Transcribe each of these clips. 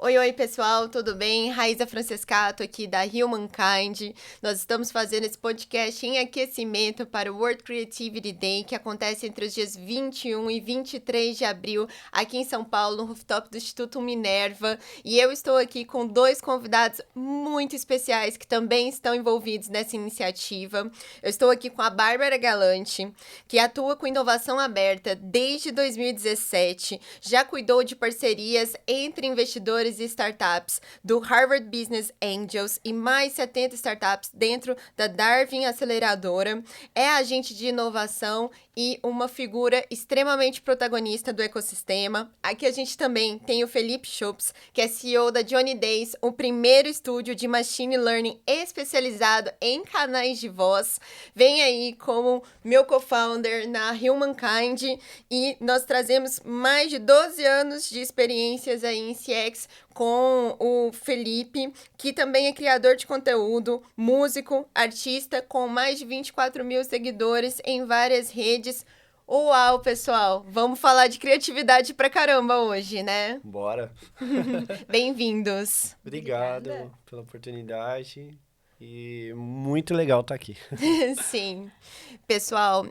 Oi, oi, pessoal, tudo bem? Raíza Francescato aqui da Humankind. Nós estamos fazendo esse podcast em aquecimento para o World Creativity Day, que acontece entre os dias 21 e 23 de abril, aqui em São Paulo, no rooftop do Instituto Minerva. E eu estou aqui com dois convidados muito especiais que também estão envolvidos nessa iniciativa. Eu estou aqui com a Bárbara Galante, que atua com inovação aberta desde 2017, já cuidou de parcerias entre investidores e startups do Harvard Business Angels e mais 70 startups dentro da Darwin Aceleradora. É agente de inovação e uma figura extremamente protagonista do ecossistema. Aqui a gente também tem o Felipe Schupps, que é CEO da Johnny Days, o primeiro estúdio de machine learning especializado em canais de voz. Vem aí como meu co-founder na Humankind e nós trazemos mais de 12 anos de experiências aí em CX com o Felipe, que também é criador de conteúdo, músico, artista, com mais de 24 mil seguidores em várias redes. Uau, pessoal! Vamos falar de criatividade pra caramba hoje, né? Bora. Bem-vindos! Obrigado Obrigada. pela oportunidade e muito legal estar aqui. Sim. Pessoal,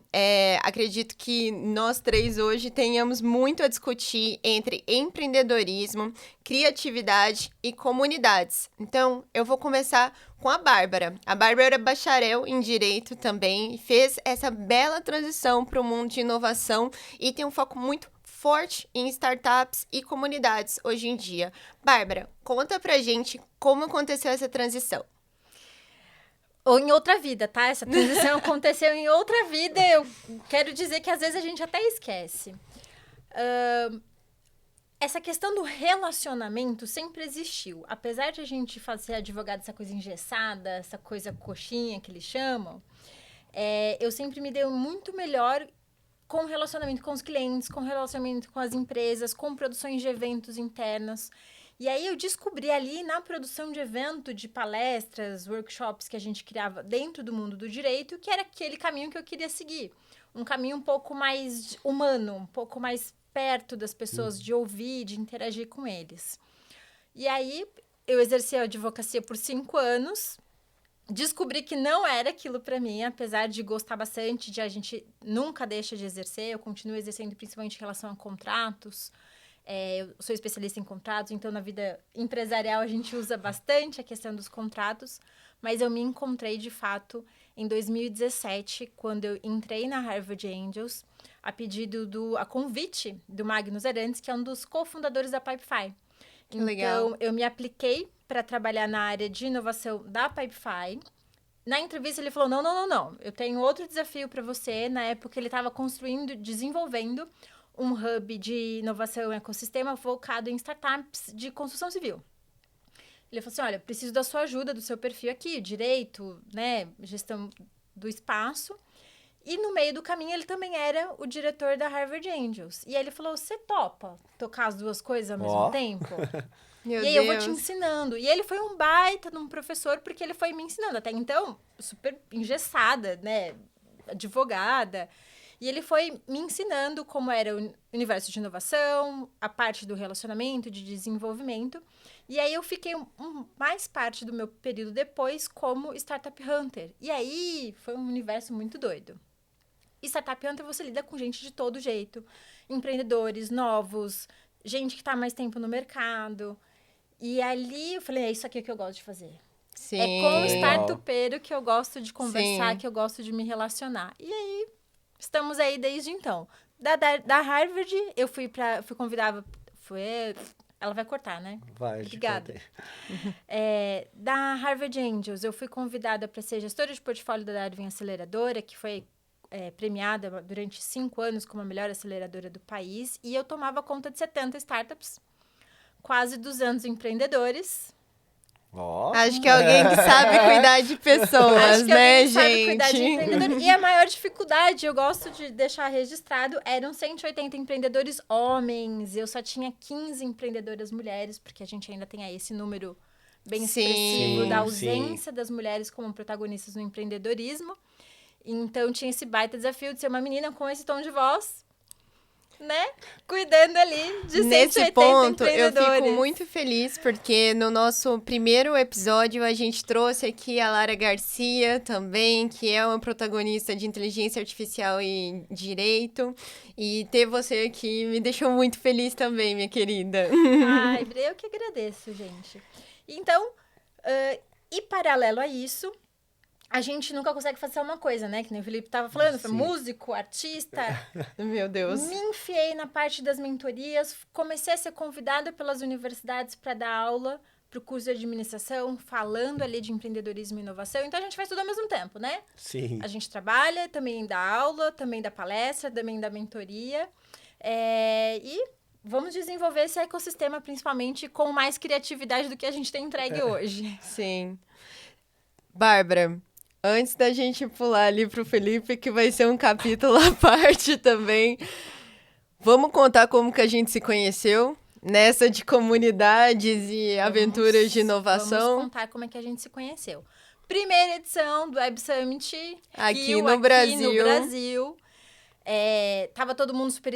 acredito que nós três hoje tenhamos muito a discutir entre empreendedorismo, criatividade e comunidades. Então, eu vou começar com a Bárbara. A Bárbara é bacharel em Direito também e fez essa bela transição para o mundo de inovação e tem um foco muito forte em startups e comunidades hoje em dia. Bárbara, conta pra gente como aconteceu essa transição. Ou em outra vida, tá? Essa transição aconteceu em outra vida. Eu quero dizer que às vezes a gente até esquece. Essa questão do relacionamento sempre existiu. Apesar de a gente fazer advogado essa coisa engessada, essa coisa coxinha que eles chamam, eu sempre me dei muito melhor com relacionamento com os clientes, com relacionamento com as empresas, com produções de eventos internas. E aí eu descobri ali na produção de evento, de palestras, workshops que a gente criava dentro do mundo do direito, que era aquele caminho que eu queria seguir. Um caminho um pouco mais humano, um pouco mais perto das pessoas, de ouvir, de interagir com eles. E aí eu exerci a advocacia por 5 anos, descobri que não era aquilo para mim, apesar de gostar bastante, de a gente nunca deixa de exercer, eu continuo exercendo principalmente em relação a contratos. Eu sou especialista em contratos, então na vida empresarial a gente usa bastante a questão dos contratos, mas eu me encontrei de fato em 2017, quando eu entrei na Harvard Angels, a convite do Magnus Arantes, que é um dos cofundadores da Pipefy. Que legal. Então, eu me apliquei para trabalhar na área de inovação da Pipefy. Na entrevista, ele falou, não, eu tenho outro desafio para você. Na época, ele estava desenvolvendo um hub de inovação e ecossistema focado em startups de construção civil. Ele falou assim, olha, preciso da sua ajuda, do seu perfil aqui, direito, né, gestão do espaço. E no meio do caminho, ele também era o diretor da Harvard Angels. E aí ele falou, você topa tocar as duas coisas ao mesmo tempo? Meu E aí Deus. eu vou te ensinando. E ele foi um baita de um professor, porque ele foi me ensinando. Até então, super engessada, né, advogada. E ele foi me ensinando como era o universo de inovação, a parte do relacionamento, de desenvolvimento. E aí eu fiquei mais parte do meu período depois como Startup Hunter. E aí foi um universo muito doido. E Startup Hunter você lida com gente de todo jeito. Empreendedores novos, gente que está mais tempo no mercado. E ali eu falei, é isso aqui que eu gosto de fazer. Sim. É com o Legal. startupeiro que eu gosto de conversar, Sim. que eu gosto de me relacionar. E aí, estamos aí desde então. Da Harvard, eu fui convidada... Ela vai cortar, né? Vai, Obrigada. pode. Da Harvard Angels, eu fui convidada para ser gestora de portfólio da Darwin Aceleradora, que foi premiada durante 5 anos como a melhor aceleradora do país. E eu tomava conta de 70 startups, quase 200 empreendedores. Ó. Acho que é alguém que sabe cuidar de pessoas, Acho que né, alguém gente? sabe cuidar de empreendedor. E a maior dificuldade, eu gosto de deixar registrado, eram 180 empreendedores homens. Eu só tinha 15 empreendedoras mulheres, porque a gente ainda tem aí esse número bem Sim. expressivo da Sim, ausência das mulheres como protagonistas no empreendedorismo. Então, tinha esse baita desafio de ser uma menina com esse tom de voz. né? Cuidando ali de 180 Nesse ponto, eu empreendedores. fico muito feliz porque no nosso primeiro episódio a gente trouxe aqui a Lara Garcia também, que é uma protagonista de inteligência artificial e direito. E ter você aqui me deixou muito feliz também, minha querida. Ai, eu que agradeço, gente. Então, e paralelo a isso, a gente nunca consegue fazer uma coisa, né? Que nem o Felipe tava falando, foi Sim. músico, artista. Meu Deus. Me enfiei na parte das mentorias, comecei a ser convidada pelas universidades para dar aula para o curso de administração, falando ali de empreendedorismo e inovação. Então, a gente faz tudo ao mesmo tempo, né? Sim. A gente trabalha, também dá aula, também dá palestra, também dá mentoria. E vamos desenvolver esse ecossistema, principalmente com mais criatividade do que a gente tem entregue hoje. Sim. Bárbara, antes da gente pular ali pro Felipe, que vai ser um capítulo à parte também, vamos contar como que a gente se conheceu nessa de comunidades e aventuras de inovação? Vamos contar como é que a gente se conheceu. Primeira edição do Web Summit Aqui Rio, no Brasil. no Brasil. Tava todo mundo super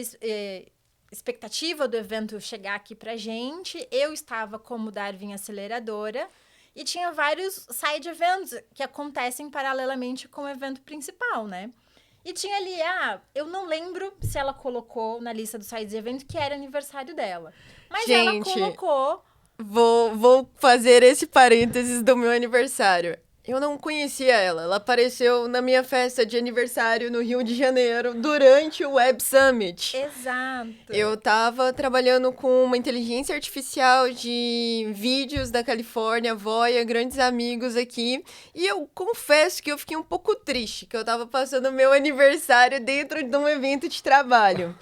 expectativa do evento chegar aqui pra gente. Eu estava como Darwin Aceleradora. E tinha vários side events que acontecem paralelamente com o evento principal, né? E tinha ali, eu não lembro se ela colocou na lista do side event que era aniversário dela. Mas ela Gente, colocou. Vou fazer esse parênteses do meu aniversário. Eu não conhecia ela. Ela apareceu na minha festa de aniversário no Rio de Janeiro durante o Web Summit. Exato. Eu tava trabalhando com uma inteligência artificial de vídeos da Califórnia, Voya, grandes amigos aqui. E eu confesso que eu fiquei um pouco triste, que eu tava passando meu aniversário dentro de um evento de trabalho.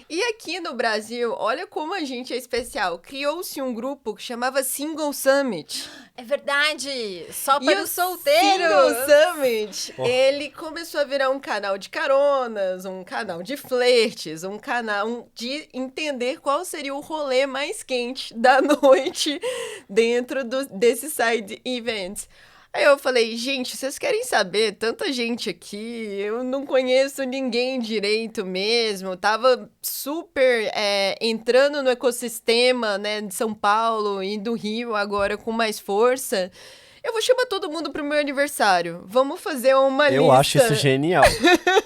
E aqui no Brasil, olha como a gente é especial. Criou-se um grupo que chamava Single Summit. É verdade! Só E para o os solteiros! Single Summit, ele começou a virar um canal de caronas, um canal de flertes, um canal de entender qual seria o rolê mais quente da noite dentro desses side events. Aí eu falei, gente, vocês querem saber? Tanta gente aqui, eu não conheço ninguém direito mesmo. Tava super entrando no ecossistema, né, de São Paulo e do Rio agora com mais força. Eu vou chamar todo mundo pro meu aniversário. Vamos fazer uma lista. Eu acho isso genial.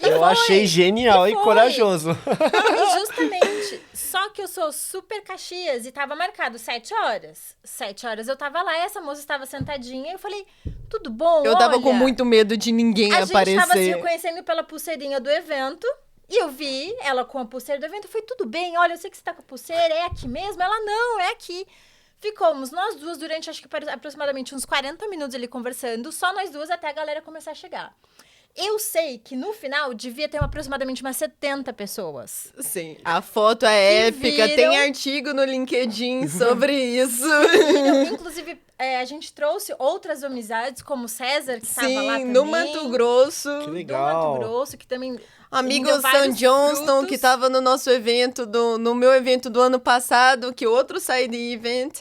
Eu achei genial e foi. corajoso. E justamente, só que eu sou super Caxias e tava marcado 7 horas. 7 horas eu tava lá e essa moça estava sentadinha e eu falei, tudo bom, Eu tava olha, com muito medo de ninguém a aparecer. gente tava se reconhecendo pela pulseirinha do evento. E eu vi ela com a pulseira do evento. Foi tudo bem, olha, eu sei que você tá com a pulseira, é aqui mesmo? Ela, não, é aqui. Ficamos nós duas durante, acho que aproximadamente uns 40 minutos ali conversando. Só nós duas até a galera começar a chegar. Eu sei que no final devia ter aproximadamente umas 70 pessoas. Sim, a foto é épica. viram. Tem artigo no LinkedIn sobre isso. Inclusive, a gente trouxe outras amizades, como o César, que estava lá Sim, também. no Mato Grosso. Que Do legal. Mato Grosso, que também... Amigo rendeu Sam vários Johnston, frutos. que tava no nosso evento, no meu evento do ano passado, que outro side event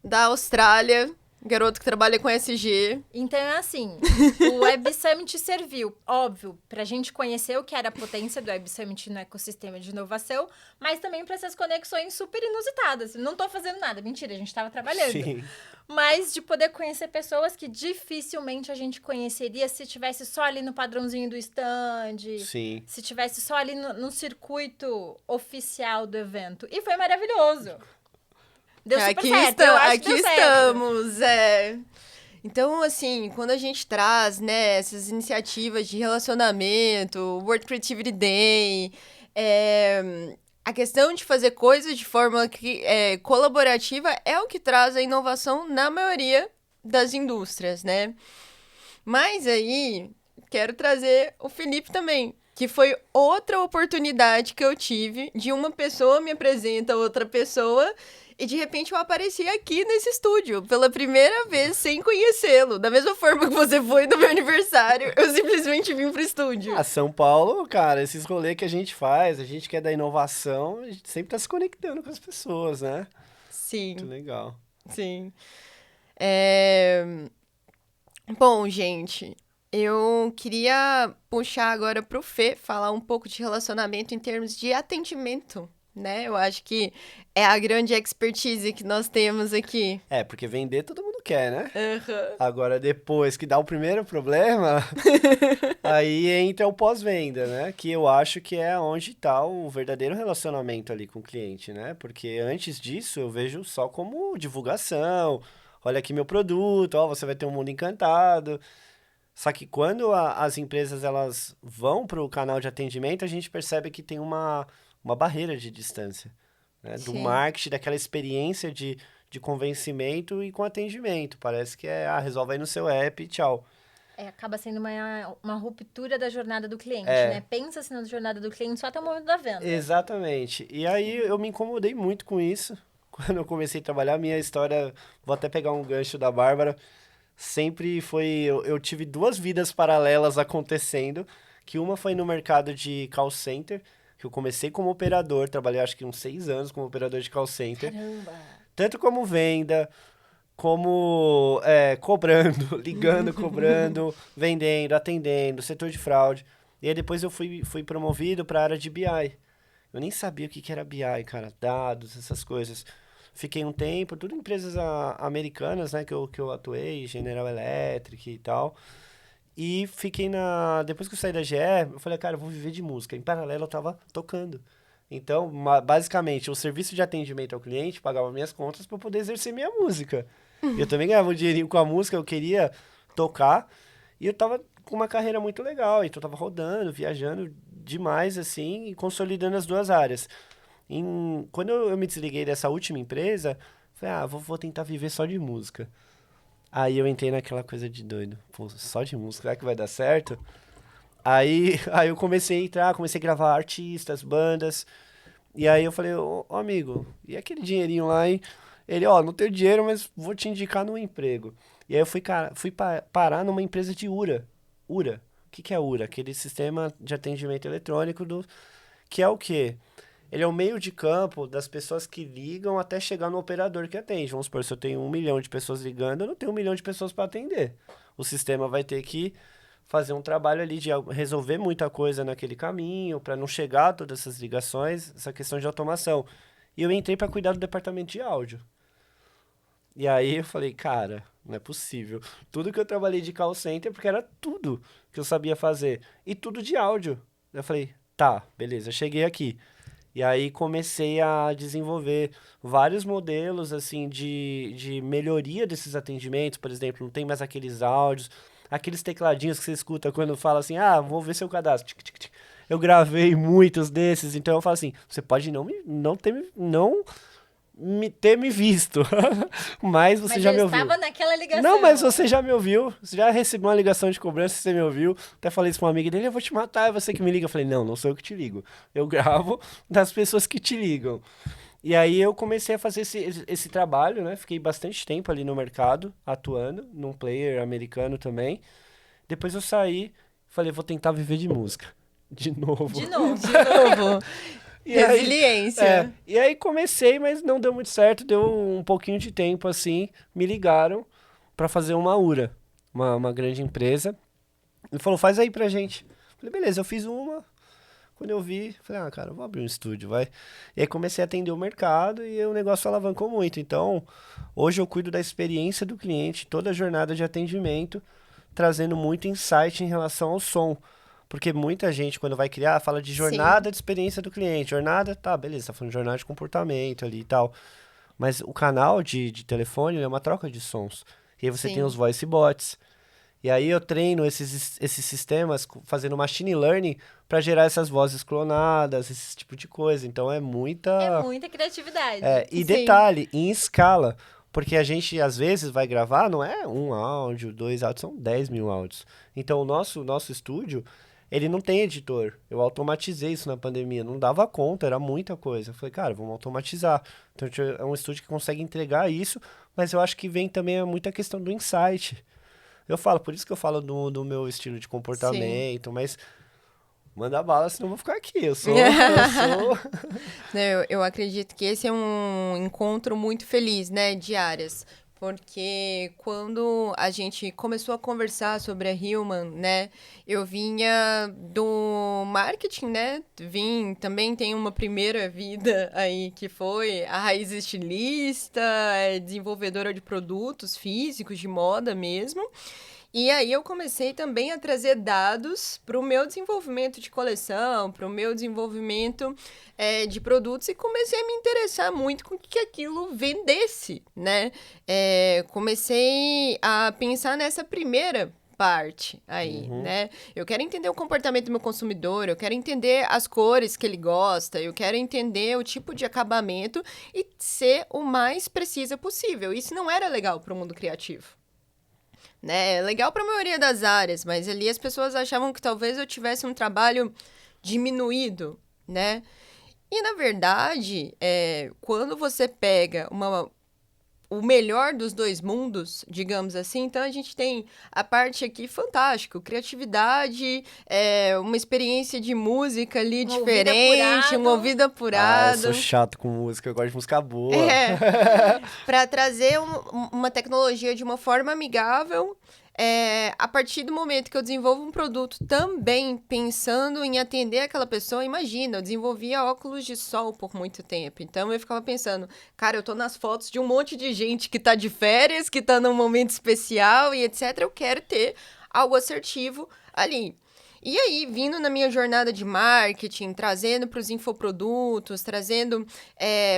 da Austrália, garoto que trabalha com SG. Então, é assim, o Web Summit serviu, óbvio, pra gente conhecer o que era a potência do Web Summit no ecossistema de inovação, mas também para essas conexões super inusitadas. Não tô fazendo nada, mentira, a gente tava trabalhando. Sim. Mas de poder conhecer pessoas que dificilmente a gente conheceria se tivesse só ali no padrãozinho do stand, Sim. se tivesse só ali no circuito oficial do evento. E foi maravilhoso. Deu super Aqui certo, eu acho que aqui deu certo. estamos, Então, assim, quando a gente traz, né, essas iniciativas de relacionamento, World Creativity Day, a questão de fazer coisas de forma colaborativa é o que traz a inovação na maioria das indústrias, né? Mas aí, quero trazer o Felipe também, que foi outra oportunidade que eu tive de uma pessoa me apresenta a outra pessoa e de repente eu apareci aqui nesse estúdio pela primeira vez sem conhecê-lo. Da mesma forma que você foi no meu aniversário, eu simplesmente vim pro estúdio. São Paulo, cara, esses rolês que a gente faz, a gente que é da inovação, a gente sempre tá se conectando com as pessoas, né? Sim. Muito legal. Sim. Bom, gente, Eu queria puxar agora pro Fê, falar um pouco de relacionamento em termos de atendimento, né? Eu acho que é a grande expertise que nós temos aqui. Porque vender todo mundo quer, né? Aham. Agora, depois que dá o primeiro problema, aí entra o pós-venda, né? Que eu acho que é onde tá o verdadeiro relacionamento ali com o cliente, né? Porque antes disso eu vejo só como divulgação. Olha aqui meu produto, ó, você vai ter um mundo encantado. Só que quando as empresas elas vão para o canal de atendimento, a gente percebe que tem uma barreira de distância, né? Do Sim. marketing, daquela experiência de convencimento e com atendimento. Parece que resolve aí no seu app e tchau. Acaba sendo uma ruptura da jornada do cliente, É. né? Pensa-se na jornada do cliente só até o momento da venda. Exatamente. E aí eu me incomodei muito com isso. Quando eu comecei a trabalhar, minha história, vou até pegar um gancho da Bárbara, sempre foi. Eu tive duas vidas paralelas acontecendo, que uma foi no mercado de call center, que eu comecei como operador, trabalhei acho que uns 6 anos como operador de call center. Caramba! Tanto como venda, como cobrando, ligando, cobrando, vendendo, atendendo, setor de fraude. E aí depois eu fui promovido para a área de BI. Eu nem sabia o que era BI, cara, dados, essas coisas. Fiquei um tempo, tudo empresas americanas, né, que eu atuei, General Electric e tal. E fiquei depois que eu saí da GE, eu falei, cara, eu vou viver de música. Em paralelo, eu tava tocando. Então, basicamente, o serviço de atendimento ao cliente pagava minhas contas para eu poder exercer minha música. E eu também ganhava um dinheirinho com a música, eu queria tocar. E eu tava com uma carreira muito legal. Então, eu tava rodando, viajando demais, assim, e consolidando as duas áreas. Quando eu me desliguei dessa última empresa, falei, vou tentar viver só de música. Aí eu entrei naquela coisa de doido. Pô, só de música, será que vai dar certo? Aí eu comecei a entrar, comecei a gravar artistas, bandas. E aí eu falei, ô amigo, e aquele dinheirinho lá, hein? Ele, não tenho dinheiro, mas vou te indicar num emprego. E aí eu fui parar numa empresa de URA. URA. O que é URA? Aquele sistema de atendimento eletrônico que é o quê? Ele é o meio de campo das pessoas que ligam até chegar no operador que atende. Vamos supor, se eu tenho 1 milhão de pessoas ligando, eu não tenho 1 milhão de pessoas para atender. O sistema vai ter que fazer um trabalho ali de resolver muita coisa naquele caminho, para não chegar a todas essas ligações, essa questão de automação. E eu entrei para cuidar do departamento de áudio. E aí eu falei, cara, não é possível. Tudo que eu trabalhei de call center, porque era tudo que eu sabia fazer. E tudo de áudio. Eu falei, tá, beleza, eu cheguei aqui. E aí comecei a desenvolver vários modelos assim de melhoria desses atendimentos. Por exemplo, não tem mais aqueles áudios, aqueles tecladinhos que você escuta quando fala assim, vou ver seu cadastro. Tic, tic, tic. Eu gravei muitos desses, então eu falo assim, você pode não ter me visto, mas você já me ouviu. Mas eu estava naquela ligação. Não, mas você já me ouviu, você já recebeu uma ligação de cobrança, você me ouviu. Até falei isso pra uma amiga dele, eu vou te matar, é você que me liga. Eu falei, não sou eu que te ligo. Eu gravo das pessoas que te ligam. E aí eu comecei a fazer esse trabalho, né? Fiquei bastante tempo ali no mercado, atuando, num player americano também. Depois eu saí, falei, vou tentar viver de música. De novo. De novo. E aí, Resiliência. e aí comecei, mas não deu muito certo, deu um pouquinho de tempo assim, me ligaram pra fazer uma URA, uma grande empresa. Ele falou, faz aí pra gente. Falei, beleza, eu fiz uma. Quando eu vi, falei, cara, eu vou abrir um estúdio, vai. E aí comecei a atender o mercado e o negócio alavancou muito. Então, hoje eu cuido da experiência do cliente, toda a jornada de atendimento, trazendo muito insight em relação ao som. Porque muita gente, quando vai criar, fala de jornada de experiência do cliente. Jornada, tá, beleza, tá falando de jornada de comportamento ali e tal. Mas o canal de telefone é uma troca de sons. E aí você tem os voice bots. E aí eu treino esses sistemas fazendo machine learning para gerar essas vozes clonadas, esse tipo de coisa. Então é muita... É muita criatividade. E detalhe, em escala. Porque a gente, às vezes, vai gravar, não é um áudio, 2 áudios, são 10 mil áudios. Então o nosso estúdio... Ele não tem editor. Eu automatizei isso na pandemia. Não dava conta, era muita coisa. Eu falei, cara, vamos automatizar. Então é um estúdio que consegue entregar isso, mas eu acho que vem também muita questão do insight. Por isso que eu falo do meu estilo de comportamento, mas manda bala, senão eu vou ficar aqui. Eu sou... Eu acredito que esse é um encontro muito feliz, né, de áreas. porque quando a gente começou a conversar sobre a Human, né, eu vinha do marketing, né, também tem uma primeira vida aí que foi a raiz estilista, desenvolvedora de produtos físicos, de moda mesmo. E aí eu comecei também a trazer dados para o meu desenvolvimento de coleção, para o meu desenvolvimento de produtos e comecei a me interessar muito com que aquilo vendesse, né? Comecei a pensar nessa primeira parte aí, né? Eu quero entender o comportamento do meu consumidor, eu quero entender as cores que ele gosta, eu quero entender o tipo de acabamento e ser o mais precisa possível. Isso não era legal para o mundo criativo. Né? É legal para a maioria das áreas, mas ali as pessoas achavam que talvez eu tivesse um trabalho diminuído, né? E, na verdade, quando você pega o melhor dos dois mundos, digamos assim, então a gente tem a parte aqui fantástico, criatividade, uma experiência de música ali diferente, um ouvido apurado. Eu sou chato com música, eu gosto de música boa. Para trazer uma tecnologia de uma forma amigável. A partir do momento que eu desenvolvo um produto também pensando em atender aquela pessoa, imagina, eu desenvolvia óculos de sol por muito tempo. Então eu ficava pensando, cara, eu tô nas fotos de um monte de gente que tá de férias, que tá num momento especial e etc. Eu quero ter algo assertivo ali. E aí, vindo na minha jornada de marketing, trazendo para os infoprodutos, trazendo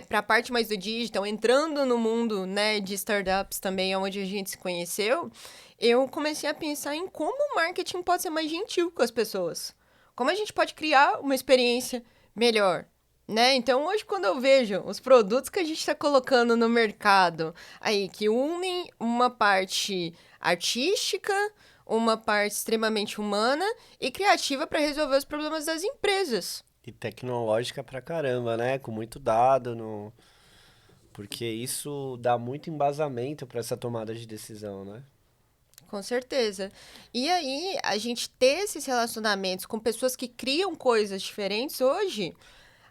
para a parte mais do digital, entrando no mundo, né, de startups também, onde a gente se conheceu, eu comecei a pensar em como o marketing pode ser mais gentil com as pessoas. Como a gente pode criar uma experiência melhor, né? Então, hoje, quando eu vejo os produtos que a gente está colocando no mercado, aí que unem uma parte artística, uma parte extremamente humana e criativa para resolver os problemas das empresas. E tecnológica pra caramba, né? Com muito dado, porque isso dá muito embasamento para essa tomada de decisão, né? Com certeza. E aí, a gente ter esses relacionamentos com pessoas que criam coisas diferentes hoje...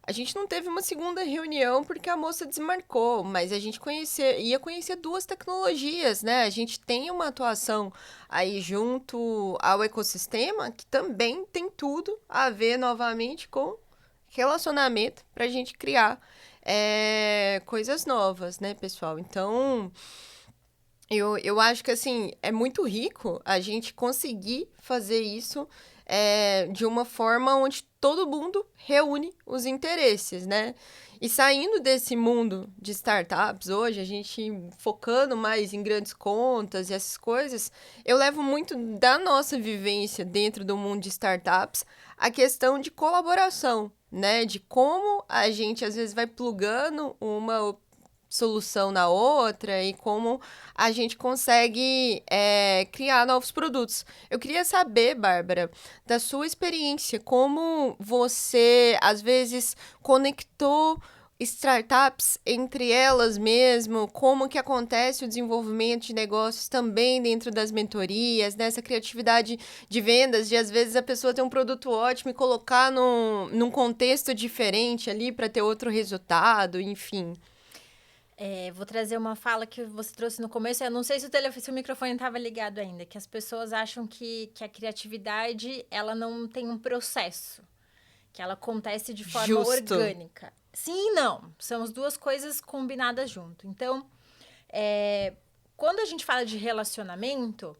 A gente não teve uma segunda reunião porque a moça desmarcou, mas a gente ia conhecer duas tecnologias, né? A gente tem uma atuação aí junto ao ecossistema que também tem tudo a ver novamente com relacionamento para a gente criar coisas novas, né, pessoal? Então, eu acho que, assim, é muito rico a gente conseguir fazer isso de uma forma onde todo mundo reúne os interesses, né? E saindo desse mundo de startups hoje, a gente focando mais em grandes contas e essas coisas, eu levo muito da nossa vivência dentro do mundo de startups a questão de colaboração, né? De como a gente, às vezes, vai plugando uma solução na outra e como a gente consegue criar novos produtos. Eu queria saber, Bárbara, da sua experiência, como você, às vezes, conectou startups entre elas mesmo, como que acontece o desenvolvimento de negócios também dentro das mentorias, nessa criatividade de vendas, de às vezes a pessoa ter um produto ótimo e colocar num contexto diferente ali para ter outro resultado, enfim. Vou trazer uma fala que você trouxe no começo. Eu não sei se o microfone estava ligado ainda, que as pessoas acham que a criatividade ela não tem um processo, que ela acontece de forma orgânica. Sim e não. São as duas coisas combinadas junto. Então, quando a gente fala de relacionamento,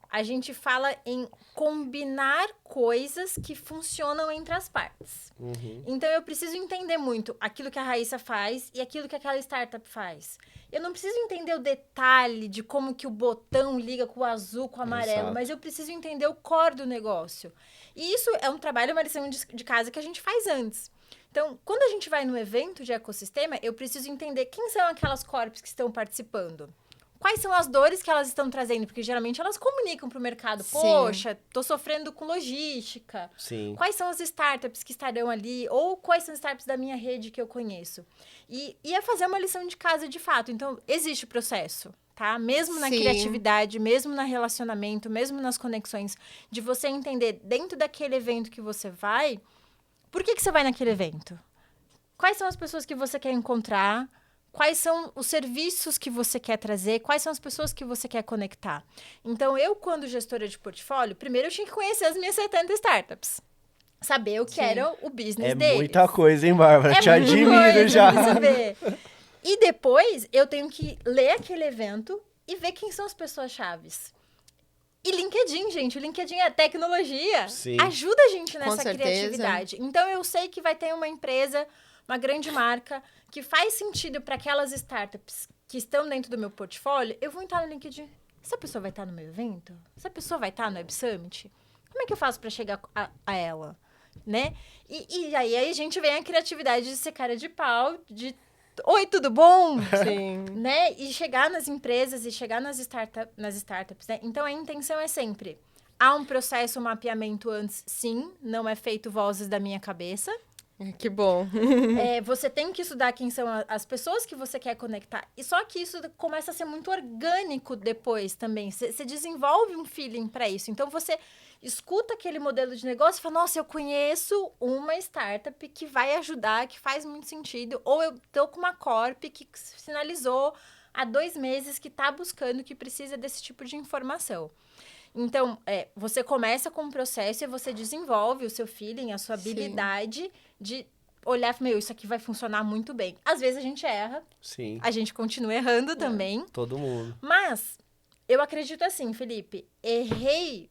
a gente fala em combinar coisas que funcionam entre as partes. Uhum. Então, eu preciso entender muito aquilo que a Raíssa faz e aquilo que aquela startup faz. Eu não preciso entender o detalhe de como que o botão liga com o azul, com o amarelo, Exato. mas eu preciso entender o core do negócio. E isso é um trabalho, uma lição de casa que a gente faz antes. Então, quando a gente vai no evento de ecossistema, eu preciso entender quem são aquelas corpos que estão participando. Quais são as dores que elas estão trazendo? Porque geralmente elas comunicam para o mercado. Sim. Poxa, tô sofrendo com logística. Sim. Quais são as startups que estarão ali? Ou quais são as startups da minha rede que eu conheço? E é fazer uma lição de casa de fato. Então, existe o processo, tá? Mesmo na criatividade, mesmo no relacionamento, mesmo nas conexões, de você entender dentro daquele evento que você vai, por que você vai naquele evento? Quais são as pessoas que você quer encontrar? quais são os serviços que você quer trazer, quais são as pessoas que você quer conectar. Então, eu, quando gestora de portfólio, primeiro eu tinha que conhecer as minhas 70 startups. Saber o que era o business deles. É muita coisa, hein, Bárbara? Te muita admiro coisa já. pra você ver. E depois, eu tenho que ler aquele evento e ver quem são as pessoas-chaves. E LinkedIn, gente. O LinkedIn é tecnologia. Sim. Ajuda a gente nessa certeza. criatividade. Então, eu sei que vai ter uma empresa, uma grande marca, que faz sentido para aquelas startups que estão dentro do meu portfólio. Eu vou entrar no LinkedIn. Essa pessoa vai estar no meu evento? Essa pessoa vai estar no Web Summit? Como é que eu faço para chegar a ela? Né? E aí a gente vem a criatividade de ser cara de pau, de oi, tudo bom? Sim. Né? E chegar nas empresas e chegar nas startups, né? Então, a intenção é sempre... Há um processo, um mapeamento antes, sim. Não é feito vozes da minha cabeça. Que bom. Você tem que estudar quem são as pessoas que você quer conectar. E só que isso começa a ser muito orgânico depois também. Você desenvolve um feeling para isso. Então, você escuta aquele modelo de negócio e fala, nossa, eu conheço uma startup que vai ajudar, que faz muito sentido. Ou eu tô com uma corp que sinalizou há 2 meses que tá buscando, que precisa desse tipo de informação. Então, você começa com um processo e você desenvolve o seu feeling, a sua habilidade de olhar e falar, meu, isso aqui vai funcionar muito bem. Às vezes a gente erra, Sim. a gente continua errando também. Todo mundo. Mas, eu acredito assim, Felipe, errei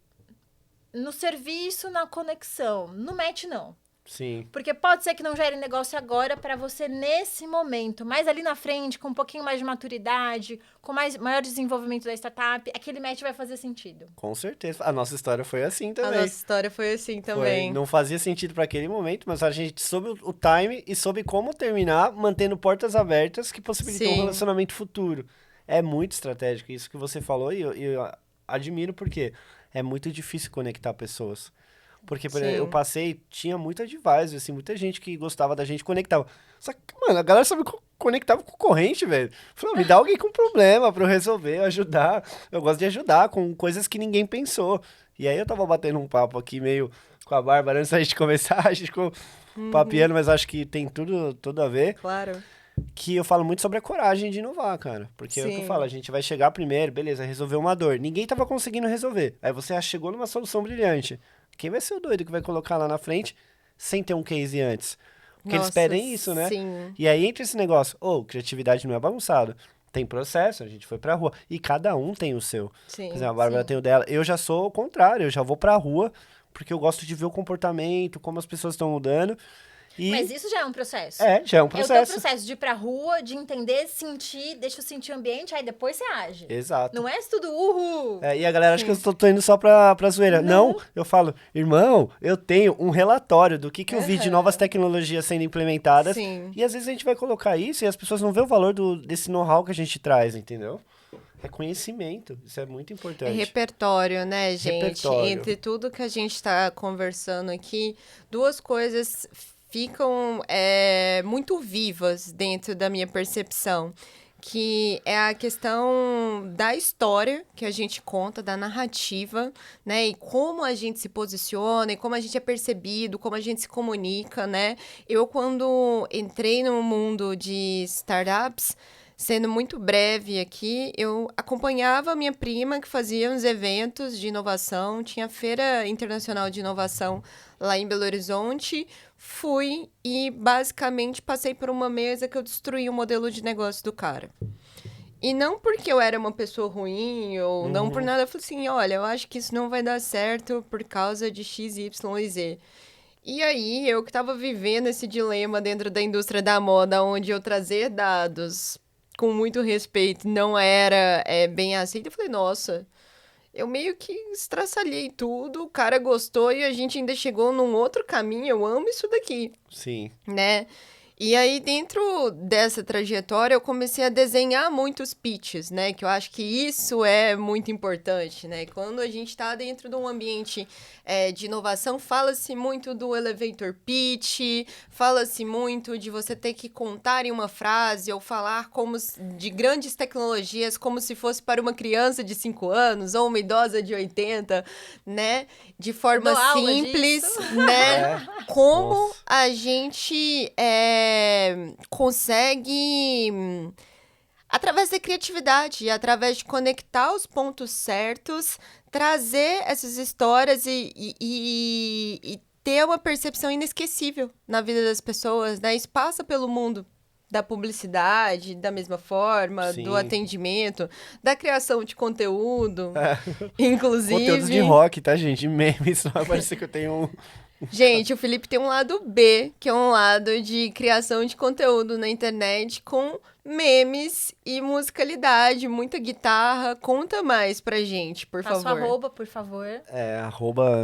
no serviço, na conexão. No match, não. Sim. Porque pode ser que não gere negócio agora para você nesse momento, mas ali na frente, com um pouquinho mais de maturidade, com maior desenvolvimento da startup, aquele match vai fazer sentido. Com certeza. A nossa história foi assim A também. nossa história foi assim também. Não fazia sentido para aquele momento, mas a gente soube o time e soube como terminar, mantendo portas abertas que possibilitou um Sim. relacionamento futuro. É muito estratégico isso que você falou e eu admiro porque é muito difícil conectar pessoas. Porque, por exemplo, eu passei, tinha muita advisor, assim, muita gente que gostava da gente, conectava. Só que, mano, a galera sabe conectava com concorrente, velho. Falou, me dá alguém com problema pra eu resolver, ajudar. Eu gosto de ajudar com coisas que ninguém pensou. E aí eu tava batendo um papo aqui meio com a Bárbara antes da gente começar, a gente ficou papiando, mas acho que tem tudo a ver. Claro. Que eu falo muito sobre a coragem de inovar, cara. Porque é o que eu falo, a gente vai chegar primeiro, beleza, resolver uma dor. Ninguém tava conseguindo resolver. Aí você já chegou numa solução brilhante. Quem vai ser o doido que vai colocar lá na frente sem ter um case antes? Porque eles pedem isso, né? Sim. E aí entra esse negócio, criatividade não é bagunçado. Tem processo, a gente foi pra rua. E cada um tem o seu. Sim. Por exemplo, a Bárbara tem o dela. Eu já sou o contrário, eu já vou pra rua porque eu gosto de ver o comportamento, como as pessoas estão mudando. Mas isso já é um processo. Já é um É o processo. teu processo de ir pra rua, de entender, sentir, deixa eu sentir o ambiente, aí depois você age. Exato. Não é isso tudo uhul. E a galera acha que eu tô indo só pra zoeira. Não, eu falo, irmão, eu tenho um relatório do que eu vi de novas tecnologias sendo implementadas. Sim. E às vezes a gente vai colocar isso e as pessoas não vê o valor desse know-how que a gente traz, entendeu? É conhecimento, isso é muito importante. É repertório, né, gente? Repertório. Entre tudo que a gente está conversando aqui, 2 coisas ficam muito vivas dentro da minha percepção, que é a questão da história que a gente conta, da narrativa, né? E como a gente se posiciona, e como a gente é percebido, como a gente se comunica, né? Eu, quando entrei no mundo de startups, sendo muito breve aqui, eu acompanhava a minha prima que fazia uns eventos de inovação, tinha a Feira Internacional de Inovação lá em Belo Horizonte, fui e basicamente passei por uma mesa que eu destruí o modelo de negócio do cara. E não porque eu era uma pessoa ruim ou não por nada, eu falei assim, olha, eu acho que isso não vai dar certo por causa de X, Y e Z. E aí, eu que tava vivendo esse dilema dentro da indústria da moda, onde eu trazer dados com muito respeito não era bem aceito, eu falei, nossa, eu meio que estraçalhei tudo, o cara gostou e a gente ainda chegou num outro caminho, eu amo isso daqui, Sim. né? E aí, dentro dessa trajetória, eu comecei a desenhar muitos pitches, né? Que eu acho que isso é muito importante, né? Quando a gente está dentro de um ambiente de inovação, fala-se muito do elevator pitch, fala-se muito de você ter que contar em uma frase ou falar de grandes tecnologias como se fosse para uma criança de 5 anos ou uma idosa de 80, né? De forma Dou aula simples, disso. né? Como a gente consegue, através da criatividade, através de conectar os pontos certos, trazer essas histórias e ter uma percepção inesquecível na vida das pessoas, né? Isso passa pelo mundo da publicidade, da mesma forma, Sim. do atendimento, da criação de conteúdo, inclusive. Conteúdos de rock, tá, gente? Memes, não vai parecer que eu tenho Gente, o Felipe tem um lado B, que é um lado de criação de conteúdo na internet com memes e musicalidade, muita guitarra. Conta mais pra gente, por Faça o favor. arroba, por favor.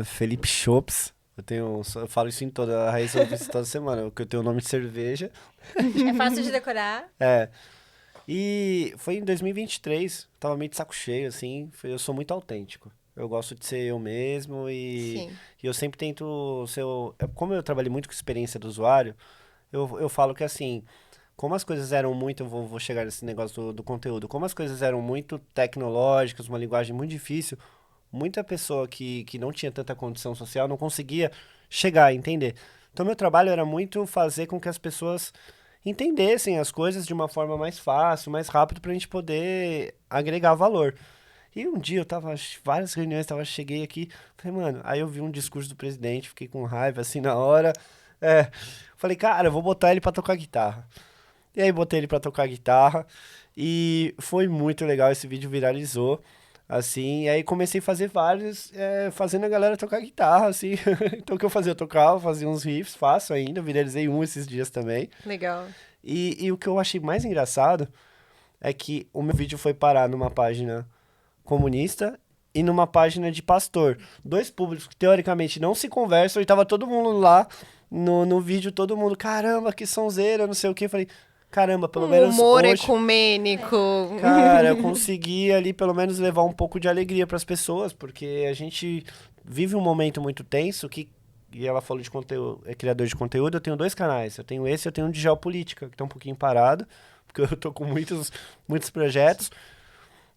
Felipe Chops. Eu falo isso em toda a raiz, eu isso toda semana, porque eu tenho o nome de cerveja. É fácil de decorar. E foi em 2023, tava meio de saco cheio, assim, eu sou muito autêntico. Eu gosto de ser eu mesmo e eu sempre tento ser... Como eu trabalhei muito com experiência do usuário, eu falo que assim, como as coisas eram muito... Eu vou chegar nesse negócio do conteúdo. Como as coisas eram muito tecnológicas, uma linguagem muito difícil, muita pessoa que não tinha tanta condição social não conseguia chegar a entender. Então, meu trabalho era muito fazer com que as pessoas entendessem as coisas de uma forma mais fácil, mais rápido, pra gente poder agregar valor. E um dia eu tava, várias reuniões, cheguei aqui, falei, mano, aí eu vi um discurso do presidente, fiquei com raiva, assim, na hora, falei, cara, eu vou botar ele pra tocar guitarra. E aí botei ele pra tocar guitarra, e foi muito legal, esse vídeo viralizou, assim, e aí comecei a fazer vários, fazendo a galera tocar guitarra, assim, então o que eu fazia? Eu tocava, fazia uns riffs, faço ainda, viralizei esses dias também. Legal. E o que eu achei mais engraçado é que o meu vídeo foi parar numa página comunista e numa página de pastor. Dois públicos que teoricamente não se conversam e tava todo mundo lá no vídeo, todo mundo, caramba, que sonzeira, não sei o que. Eu falei, caramba, pelo menos humor hoje... ecumênico. Cara, eu consegui ali pelo menos levar um pouco de alegria pras pessoas, porque a gente vive um momento muito tenso que... E ela falou de conteúdo, é criador de conteúdo, eu tenho 2 canais. Eu tenho esse e eu tenho um de geopolítica, que tá um pouquinho parado, porque eu tô com muitos projetos.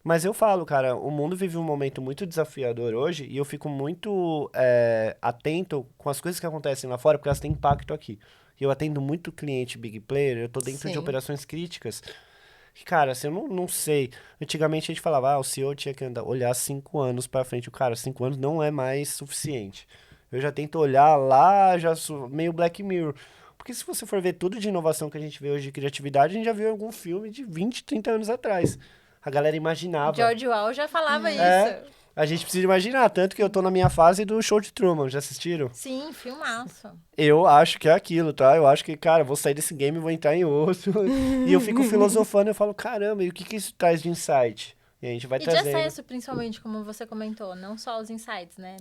Mas eu falo, cara, o mundo vive um momento muito desafiador hoje e eu fico muito atento com as coisas que acontecem lá fora, porque elas têm impacto aqui. E eu atendo muito cliente big player, eu tô dentro de operações críticas. E, cara, assim, eu não sei. Antigamente a gente falava, o CEO tinha que olhar 5 anos pra frente. O cara, 5 anos não é mais suficiente. Eu já tento olhar lá, já sou meio Black Mirror. Porque se você for ver tudo de inovação que a gente vê hoje de criatividade, a gente já viu algum filme de 20, 30 anos atrás. A galera imaginava. George Orwell já falava isso. A gente precisa imaginar, tanto que eu tô na minha fase do Show de Truman, já assistiram? Sim, filmaço. Eu acho que é aquilo, tá? Eu acho que, cara, vou sair desse game e vou entrar em outro. E eu fico filosofando, eu falo, caramba, e o que isso traz de insight? E a gente vai trazendo. E de acesso, principalmente, como você comentou, não só os insights, né?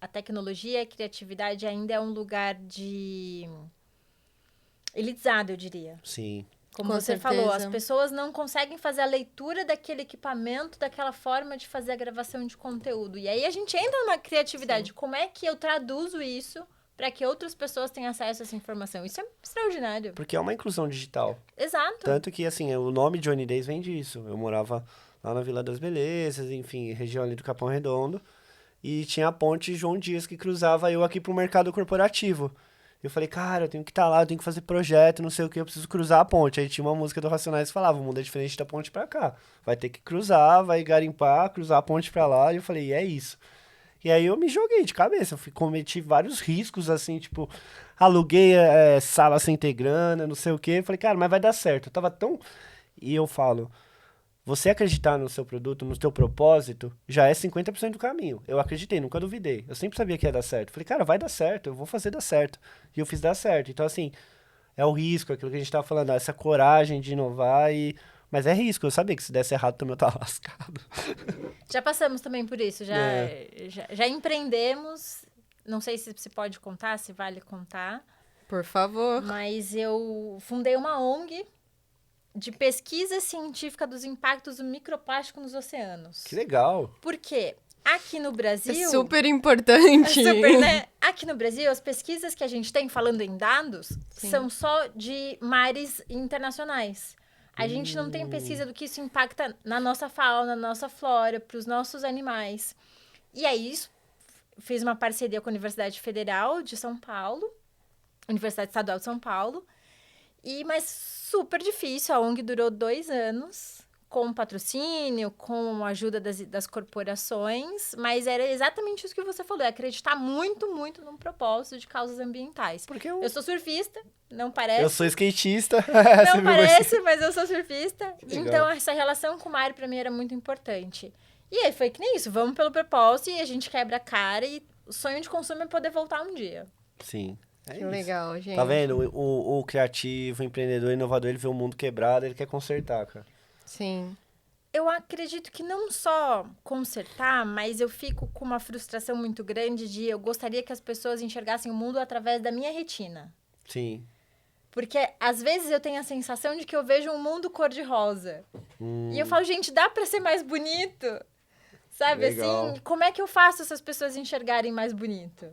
A tecnologia e a criatividade ainda é um lugar de... elitizado, eu diria. Sim. Como Com você certeza. falou, as pessoas não conseguem fazer a leitura daquele equipamento, daquela forma de fazer a gravação de conteúdo. E aí a gente entra na criatividade. Sim. Como é que eu traduzo isso para que outras pessoas tenham acesso a essa informação? Isso é extraordinário. Porque é uma inclusão digital. Exato. Tanto que, assim, o nome Johnny Days vem disso. Eu morava lá na Vila das Belezas, enfim, região ali do Capão Redondo. E tinha a ponte João Dias que cruzava eu aqui pro mercado corporativo. Eu falei, cara, eu tenho que estar lá, eu tenho que fazer projeto, não sei o que, eu preciso cruzar a ponte. Aí tinha uma música do Racionais que falava, o mundo é diferente da ponte pra cá. Vai ter que cruzar, vai garimpar, cruzar a ponte pra lá. E eu falei, é isso. E aí eu me joguei de cabeça, eu cometi vários riscos, assim, tipo, aluguei sala sem ter grana, não sei o que. Falei, cara, mas vai dar certo. Eu tava tão... E eu falo... Você acreditar no seu produto, no seu propósito, já é 50% do caminho. Eu acreditei, nunca duvidei. Eu sempre sabia que ia dar certo. Falei, cara, vai dar certo, eu vou fazer dar certo. E eu fiz dar certo. Então, assim, é o risco, aquilo que a gente tava falando, essa coragem de inovar e... Mas é risco, eu sabia que se desse errado também eu tava lascado. Já passamos também por isso, já empreendemos. Não sei se pode contar, se vale contar. Por favor. Mas eu fundei uma ONG... de pesquisa científica dos impactos do microplástico nos oceanos. Que legal! Por quê? Aqui no Brasil... É super importante. É super, né? Aqui no Brasil, as pesquisas que a gente tem, falando em dados, Sim. são só de mares internacionais. A gente não tem pesquisa do que isso impacta na nossa fauna, na nossa flora, para os nossos animais. E aí, fiz uma parceria com a Universidade Federal de São Paulo, Universidade Estadual de São Paulo. Mas super difícil, a ONG durou 2 anos, com patrocínio, com a ajuda das corporações, mas era exatamente isso que você falou, é acreditar muito, muito num propósito de causas ambientais. Porque eu sou surfista, não parece. Eu sou skatista. Não parece, mas eu sou surfista. Legal. Então, essa relação com o mar, pra mim, era muito importante. E aí, foi que nem isso, vamos pelo propósito e a gente quebra a cara e o sonho de consumo é poder voltar um dia. Sim. É Que isso. legal, gente. Tá vendo? O criativo, o empreendedor, o inovador, ele vê o mundo quebrado, ele quer consertar, cara. Sim. Eu acredito que não só consertar, mas eu fico com uma frustração muito grande de eu gostaria que as pessoas enxergassem o mundo através da minha retina. Sim. Porque às vezes eu tenho a sensação de que eu vejo um mundo cor-de-rosa. E eu falo, gente, dá pra ser mais bonito? Sabe, Legal. assim, como é que eu faço essas pessoas enxergarem mais bonito?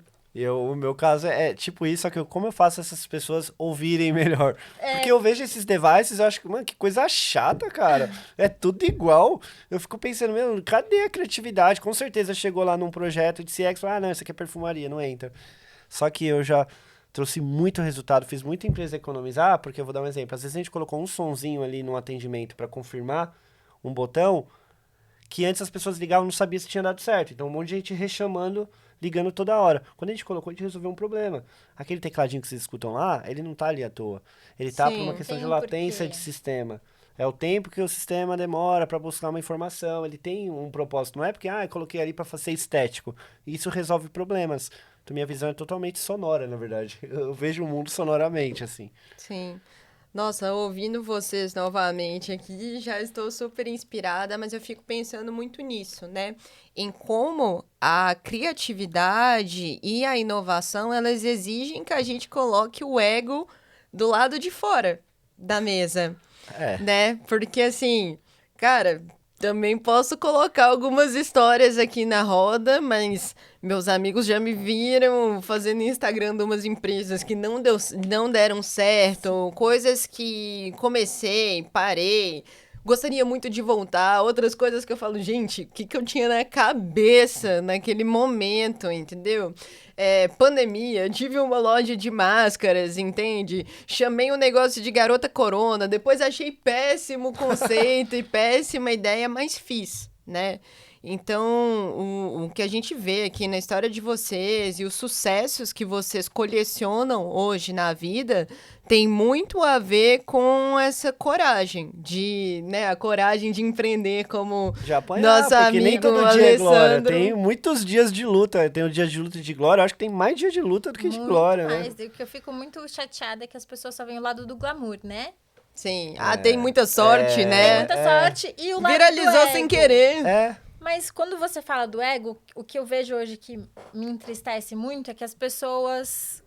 O meu caso é tipo isso, só que como eu faço essas pessoas ouvirem melhor? Porque eu vejo esses devices, eu acho que, mano, que coisa chata, cara. É tudo igual. Eu fico pensando, meu, cadê a criatividade? Com certeza chegou lá num projeto de CX, falou, não, isso aqui é perfumaria, não entra. Só que eu já trouxe muito resultado, fiz muita empresa economizar, porque eu vou dar um exemplo. Às vezes a gente colocou um sonzinho ali no atendimento para confirmar um botão, que antes as pessoas ligavam e não sabiam se tinha dado certo. Então um monte de gente rechamando, ligando toda hora. Quando a gente colocou, a gente resolveu um problema. Aquele tecladinho que vocês escutam lá, ele não tá ali à toa. Ele tá por uma Sim, questão de tem um latência porquê. de sistema. É o tempo que o sistema demora para buscar uma informação. Ele tem um propósito. Não é porque, eu coloquei ali para ser estético. Isso resolve problemas. Então, minha visão é totalmente sonora, na verdade. Eu vejo o mundo sonoramente, assim. Sim. Nossa, ouvindo vocês novamente aqui, já estou super inspirada, mas eu fico pensando muito nisso, né? Em como a criatividade e a inovação, elas exigem que a gente coloque o ego do lado de fora da mesa, É. né? Porque assim, cara, também posso colocar algumas histórias aqui na roda, mas meus amigos já me viram fazendo Instagram de umas empresas que não deram certo, coisas que comecei, parei, gostaria muito de voltar, outras coisas que eu falo, gente, o que eu tinha na cabeça naquele momento, entendeu? Pandemia, tive uma loja de máscaras, entende? Chamei um negócio de garota corona, depois achei péssimo o conceito e péssima ideia, mas fiz, né? Então, o que a gente vê aqui na história de vocês e os sucessos que vocês colecionam hoje na vida tem muito a ver com essa coragem né, a coragem de empreender, como Já apanhar, nosso porque nem amigo todo dia é glória. Alessandro. Tem muitos dias de luta. Tem o dia de luta e de glória. Eu acho que tem mais dia de luta do que de glória, né? Mas o que eu fico muito chateada é que as pessoas só veem o lado do glamour, né? Sim, tem muita sorte, né? Tem muita sorte e o lado do Viralizou sem ego. querer. É. Mas quando você fala do ego, o que eu vejo hoje que me entristece muito é que as pessoas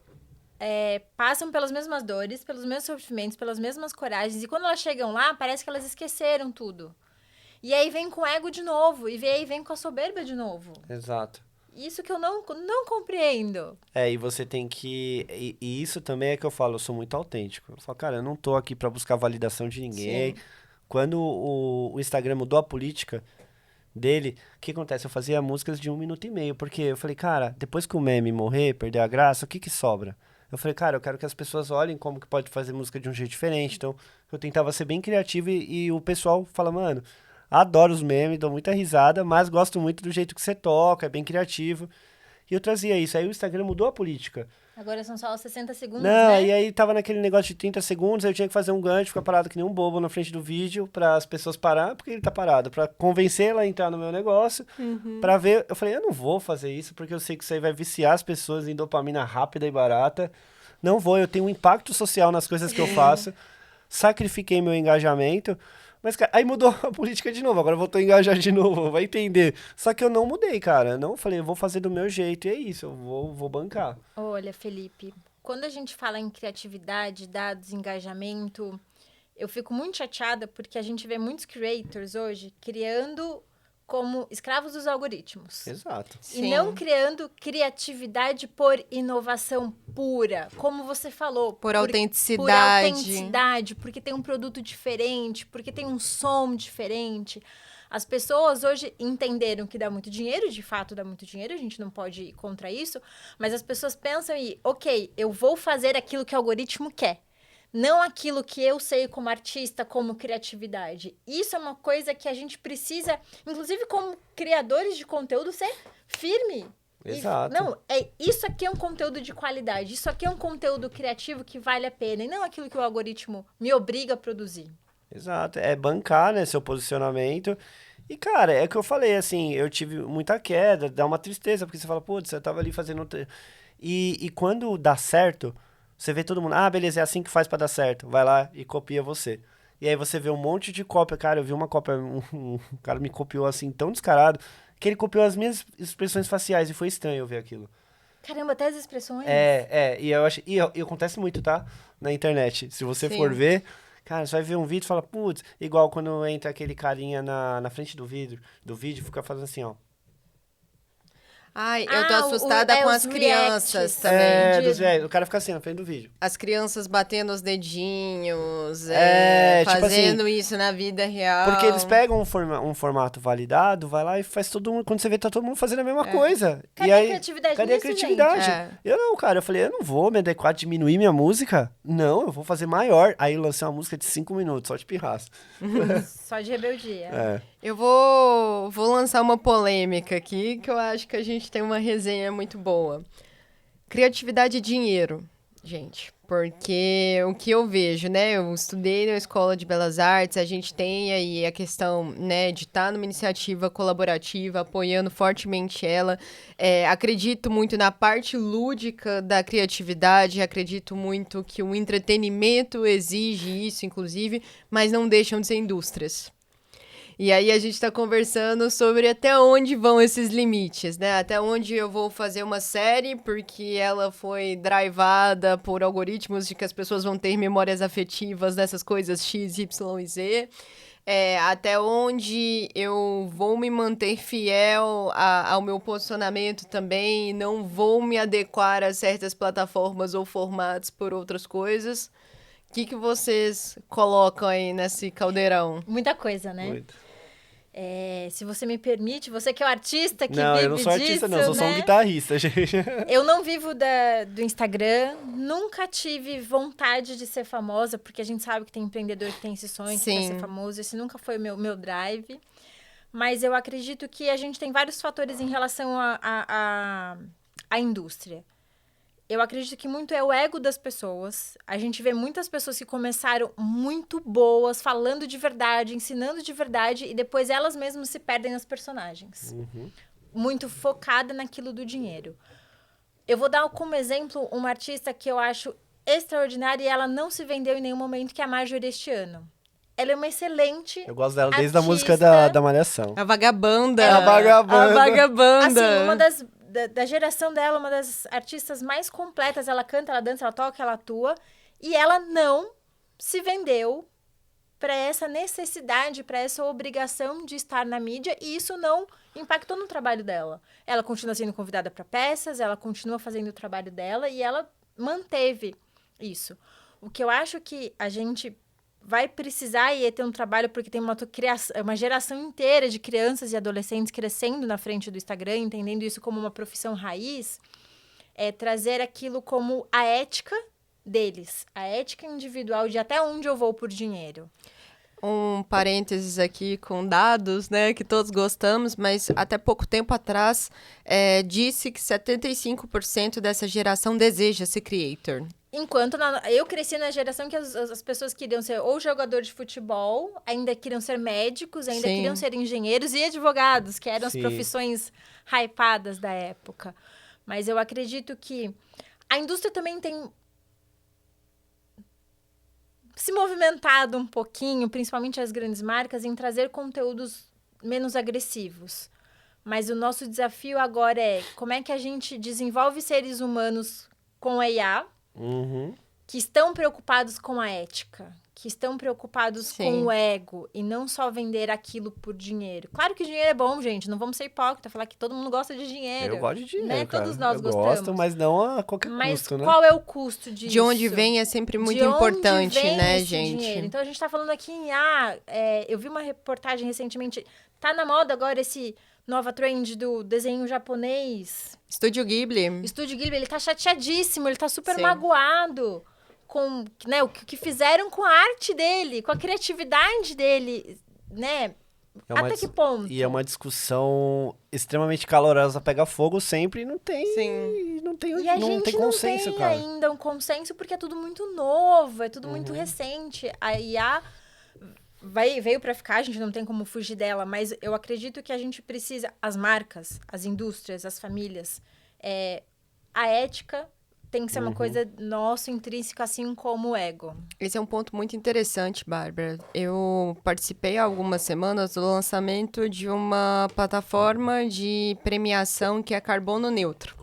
passam pelas mesmas dores, pelos mesmos sofrimentos, pelas mesmas coragens. E quando elas chegam lá, parece que elas esqueceram tudo. E aí vem com o ego de novo. E aí vem com a soberba de novo. Exato. Isso que eu não compreendo. E você tem que... E isso também é que eu falo, eu sou muito autêntico. Eu falo, cara, eu não tô aqui pra buscar validação de ninguém. Sim. Quando o Instagram mudou a política dele, o que acontece? Eu fazia músicas de 1 minuto e meio, porque eu falei, cara, depois que o meme morrer, perder a graça, o que sobra? Eu falei, cara, eu quero que as pessoas olhem como que pode fazer música de um jeito diferente. Então, eu tentava ser bem criativo e o pessoal fala, mano, adoro os memes, dou muita risada, mas gosto muito do jeito que você toca, é bem criativo. E eu trazia isso. Aí o Instagram mudou a política. Agora são só os 60 segundos, Não, né? e aí tava naquele negócio de 30 segundos, aí eu tinha que fazer um gancho, ficar parado que nem um bobo na frente do vídeo, para as pessoas parar, porque ele tá parado, para convencer ela a entrar no meu negócio, pra ver. Eu falei, eu não vou fazer isso, porque eu sei que isso aí vai viciar as pessoas em dopamina rápida e barata. Não vou, eu tenho um impacto social nas coisas que eu faço. Sacrifiquei meu engajamento. Mas, cara, aí mudou a política de novo. Agora eu voltou a engajar de novo, vai entender. Só que eu não mudei, cara. Não falei, eu vou fazer do meu jeito e é isso, eu vou bancar. Olha, Felipe, quando a gente fala em criatividade, dados, engajamento, eu fico muito chateada porque a gente vê muitos creators hoje criando como escravos dos algoritmos. Exato. E não criando criatividade por inovação pura, como você falou. Por autenticidade. Por autenticidade, porque tem um produto diferente, porque tem um som diferente. As pessoas hoje entenderam que dá muito dinheiro, de fato dá muito dinheiro, a gente não pode ir contra isso, mas as pessoas pensam ok, eu vou fazer aquilo que o algoritmo quer. Não aquilo que eu sei como artista, como criatividade. Isso é uma coisa que a gente precisa, inclusive como criadores de conteúdo, ser firme. Exato. Não, isso aqui é um conteúdo de qualidade, isso aqui é um conteúdo criativo que vale a pena, e não aquilo que o algoritmo me obriga a produzir. Exato, é bancar, né, seu posicionamento. E, cara, é o que eu falei, assim, eu tive muita queda, dá uma tristeza, porque você fala, putz, eu tava ali fazendo... E quando dá certo, você vê todo mundo, beleza, é assim que faz pra dar certo. Vai lá e copia você. E aí você vê um monte de cópia, cara, eu vi uma cópia, um cara me copiou assim, tão descarado, que ele copiou as minhas expressões faciais, e foi estranho eu ver aquilo. Caramba, até as expressões. E eu acho, e acontece muito, tá? Na internet, se você Sim. for ver... Cara, você vai ver um vídeo e fala, putz, igual quando entra aquele carinha na frente do vídeo, fica fazendo assim, ó. Ai, eu tô assustada com os as crianças reacts. também. O cara fica assim na frente do vídeo. As crianças batendo os dedinhos, tipo fazendo assim, isso na vida real. Porque eles pegam um formato validado, vai lá e faz todo mundo, quando você vê, tá todo mundo fazendo a mesma coisa. Cadê E aí, a criatividade cadê nisso, a criatividade? gente? Eu não, cara, eu falei, eu não vou me adequar, diminuir minha música. Não, eu vou fazer maior. Aí eu lancei uma música de 5 minutos, só de pirraça. Só de rebeldia. Eu vou lançar uma polêmica aqui, que eu acho que a gente tem uma resenha muito boa. Criatividade e dinheiro, gente. Porque o que eu vejo, né? Eu estudei na Escola de Belas Artes, a gente tem aí a questão, né, de estar numa iniciativa colaborativa, apoiando fortemente ela. Acredito muito na parte lúdica da criatividade, acredito muito que o entretenimento exige isso, inclusive, mas não deixam de ser indústrias. E aí a gente está conversando sobre até onde vão esses limites, né? Até onde eu vou fazer uma série porque ela foi drivada por algoritmos de que as pessoas vão ter memórias afetivas dessas coisas X, Y e Z. Até onde eu vou me manter fiel ao meu posicionamento também e não vou me adequar a certas plataformas ou formatos por outras coisas. O que vocês colocam aí nesse caldeirão? Muita coisa, né? Muito. Se você me permite, você que é o artista que não, vive eu não sou artista, disso, não, eu sou só um guitarrista, gente. Eu não vivo do Instagram, nunca tive vontade de ser famosa, porque a gente sabe que tem empreendedor que tem esse sonho, que quer ser famoso, esse nunca foi o meu drive. Mas eu acredito que a gente tem vários fatores em relação à indústria. Eu acredito que muito é o ego das pessoas. A gente vê muitas pessoas que começaram muito boas, falando de verdade, ensinando de verdade, e depois elas mesmas se perdem nas personagens. Uhum. Muito focada naquilo do dinheiro. Eu vou dar como exemplo uma artista que eu acho extraordinária e ela não se vendeu em nenhum momento, que é a Marjorie este ano. Ela é uma excelente Eu gosto dela desde artista. a música da Malhação. A Vagabanda. A Vagabanda. A Vagabanda. Assim, uma da geração dela, uma das artistas mais completas. Ela canta, ela dança, ela toca, ela atua. E ela não se vendeu para essa necessidade, para essa obrigação de estar na mídia. E isso não impactou no trabalho dela. Ela continua sendo convidada para peças, ela continua fazendo o trabalho dela e ela manteve isso. O que eu acho que a gente vai precisar ter um trabalho, porque tem uma geração inteira de crianças e adolescentes crescendo na frente do Instagram, entendendo isso como uma profissão raiz, trazer aquilo como a ética deles, a ética individual de até onde eu vou por dinheiro. Um parênteses aqui com dados, né, que todos gostamos, mas até pouco tempo atrás disse que 75% dessa geração deseja ser creator. Enquanto eu cresci na geração que as pessoas queriam ser ou jogador de futebol, ainda queriam ser médicos, ainda queriam ser engenheiros e advogados, que eram as profissões hypadas da época. Mas eu acredito que a indústria também tem se movimentado um pouquinho, principalmente as grandes marcas, em trazer conteúdos menos agressivos. Mas o nosso desafio agora é como é que a gente desenvolve seres humanos com a IA, Uhum. que estão preocupados com a ética, que estão preocupados Sim. com o ego e não só vender aquilo por dinheiro. Claro que dinheiro é bom, gente. Não vamos ser hipócritas, falar que todo mundo gosta de dinheiro. Eu gosto de dinheiro, né? cara. Todos nós eu gostamos. gosto, mas não a qualquer Mas custo, né? qual é o custo disso? De onde vem é sempre muito De onde importante, vem né, esse gente? dinheiro? Então, a gente tá falando aqui em... eu vi uma reportagem recentemente. Tá na moda agora esse nova trend do desenho japonês. Estúdio Ghibli. Estúdio Ghibli, ele tá chateadíssimo, ele tá super Sim. magoado com, né, o que fizeram com a arte dele, com a criatividade dele, né? É uma Até dis- que ponto? E é uma discussão extremamente calorosa, pega fogo sempre e não tem, Sim. não tem, E a não gente tem consenso, não tem cara. ainda um consenso porque é tudo muito novo, é tudo muito recente. A IA veio para ficar, a gente não tem como fugir dela, mas eu acredito que a gente precisa, as marcas, as indústrias, as famílias, a ética tem que ser uma coisa nossa, intrínseca, assim como o ego. Esse é um ponto muito interessante, Bárbara. Eu participei há algumas semanas do lançamento de uma plataforma de premiação que é carbono neutro.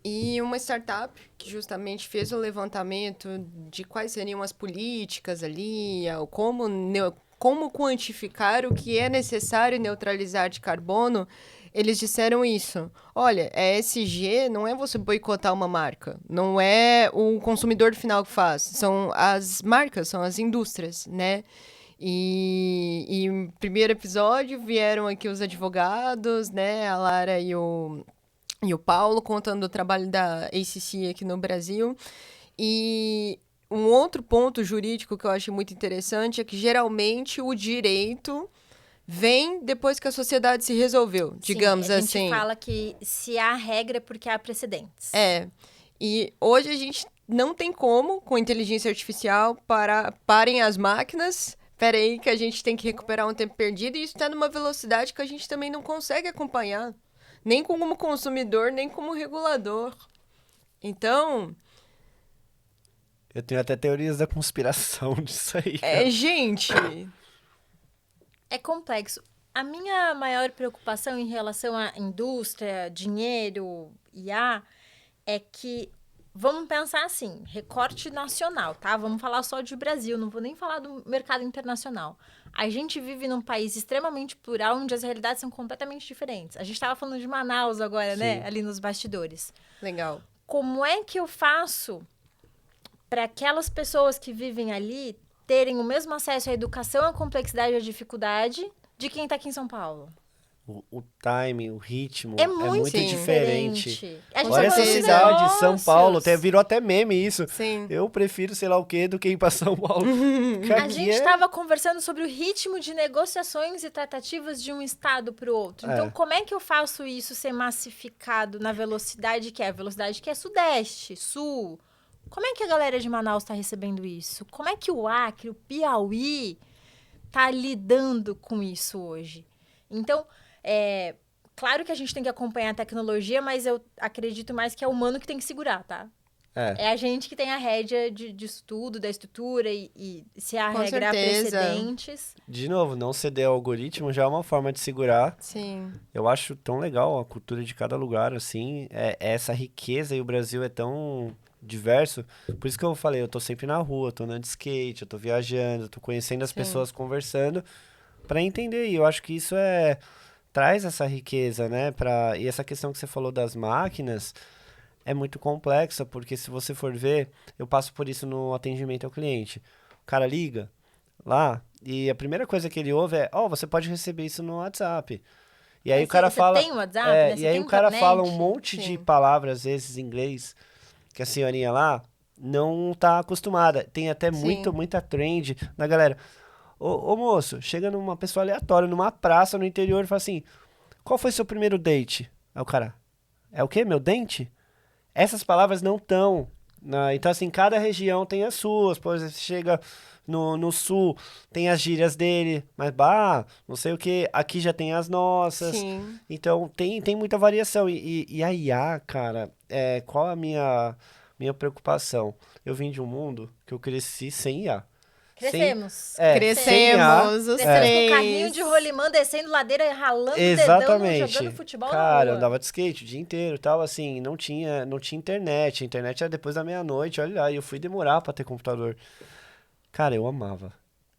E uma startup que justamente fez o levantamento de quais seriam as políticas ali, como quantificar o que é necessário neutralizar de carbono. Eles disseram isso. Olha, ESG não é você boicotar uma marca. Não é o consumidor final que faz. São as marcas, são as indústrias, né? E no primeiro episódio vieram aqui os advogados, né? A Lara e o Paulo contando o trabalho da ACC aqui no Brasil. E um outro ponto jurídico que eu acho muito interessante é que geralmente o direito vem depois que a sociedade se resolveu, digamos Sim, a assim. gente fala que se há regra é porque há precedentes. E hoje a gente não tem como, com inteligência artificial, parem as máquinas. Espera aí que a gente tem que recuperar um tempo perdido. E isso está numa velocidade que a gente também não consegue acompanhar. Nem como consumidor, nem como regulador. Então, Eu tenho até teorias da conspiração disso aí. cara. gente... É complexo. A minha maior preocupação em relação à indústria, dinheiro, IA, é que, vamos pensar assim, recorte nacional, tá? Vamos falar só de Brasil, não vou nem falar do mercado internacional. A gente vive num país extremamente plural, onde as realidades são completamente diferentes. A gente estava falando de Manaus agora, né? Ali nos bastidores. Legal. Como é que eu faço para aquelas pessoas que vivem ali terem o mesmo acesso à educação, à complexidade e à dificuldade de quem está aqui em São Paulo? O timing, o ritmo É muito diferente. A gente Olha tá essa falando de cidade, São negócios. Paulo, virou até meme isso. Sim. Eu prefiro sei lá o quê do que ir pra São Paulo. A gente estava conversando sobre o ritmo de negociações e tratativas de um estado para o outro. Então, como é que eu faço isso ser massificado na velocidade que é? A velocidade que é sudeste, sul. Como é que a galera de Manaus está recebendo isso? Como é que o Acre, o Piauí, está lidando com isso hoje? Então, claro que a gente tem que acompanhar a tecnologia, mas eu acredito mais que é o humano que tem que segurar, tá? É a gente que tem a rédea de estudo, da estrutura e se a Com regra há certeza. precedentes. De novo, não ceder ao algoritmo já é uma forma de segurar. Sim. Eu acho tão legal a cultura de cada lugar, assim. É essa riqueza e o Brasil é tão diverso. Por isso que eu falei, eu tô sempre na rua, tô andando de skate, eu tô viajando, eu tô conhecendo as pessoas, conversando para entender. E eu acho que isso traz essa riqueza, né? E essa questão que você falou das máquinas é muito complexa, porque se você for ver, eu passo por isso no atendimento ao cliente. O cara liga lá e a primeira coisa que ele ouve é: você pode receber isso no WhatsApp. E aí Mas o cara você fala... tem o WhatsApp, né? E Você aí tem o cara fala um internet? monte de Sim. palavras, às vezes, em inglês, que a senhorinha lá não tá acostumada. Tem até Sim. muita trend da galera. Ô moço, chega numa pessoa aleatória, numa praça no interior e fala assim: qual foi seu primeiro date? Aí o cara: é o quê? Meu dente? Essas palavras não estão. Então, assim, cada região tem as suas. Por exemplo, você chega no sul, tem as gírias dele, mas não sei o que, aqui já tem as nossas. Sim. Então, tem muita variação. E a IA, cara, qual a minha preocupação? Eu vim de um mundo que eu cresci sem IA. Crescemos. Sem IA. Crescemos, os Crescemos três. com carrinho de rolimã, descendo ladeira, ralando Exatamente. dedão, jogando futebol na Cara, eu rua. andava de skate o dia inteiro e tal, assim, não tinha internet. A internet era depois da meia-noite, olha lá, e eu fui demorar pra ter computador. Cara, eu amava.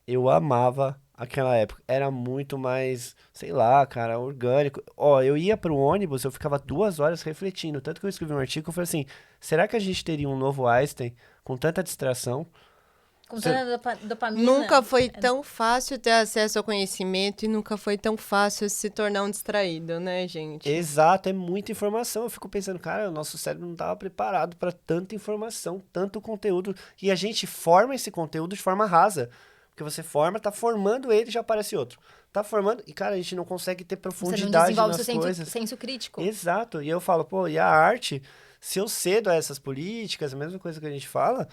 Eu amava aquela época. Era muito mais, sei lá, cara, orgânico. Ó, eu ia pro ônibus, eu ficava 2 horas refletindo. Tanto que eu escrevi um artigo, eu falei assim, será que a gente teria um novo Einstein com tanta distração? Com Cê- tanta dopamina. Nunca foi tão fácil ter acesso ao conhecimento e nunca foi tão fácil se tornar um distraído, né, gente? Exato, é muita informação. Eu fico pensando, cara, o nosso cérebro não estava preparado para tanta informação, tanto conteúdo. E a gente forma esse conteúdo de forma rasa. Porque você forma, tá formando ele, já aparece outro. Tá formando, e cara, a gente não consegue ter Você não profundidade desenvolve nas seu senso, coisas. senso crítico. Exato. E eu falo, pô, e a arte, se eu cedo a essas políticas, a mesma coisa que a gente fala,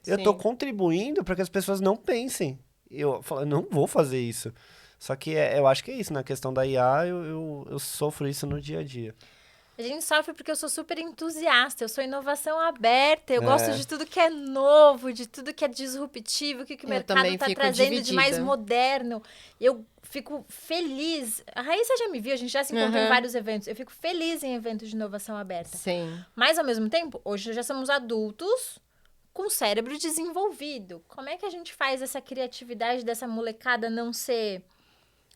eu tô Sim. contribuindo para que as pessoas não pensem. Eu falo, eu não vou fazer isso. Só que eu acho que é isso, na questão da IA, eu sofro isso no dia a dia. A gente sofre porque eu sou super entusiasta, eu sou inovação aberta, eu gosto É. de tudo que é novo, de tudo que é disruptivo, o que o Eu mercado também está fico trazendo de mais dividida. moderno. Eu fico feliz. A Raíssa já me viu, a gente já se encontrou em Uhum. vários eventos. Eu fico feliz em eventos de inovação aberta. Sim. Mas, ao mesmo tempo, hoje já somos adultos com cérebro desenvolvido. Como é que a gente faz essa criatividade dessa molecada não ser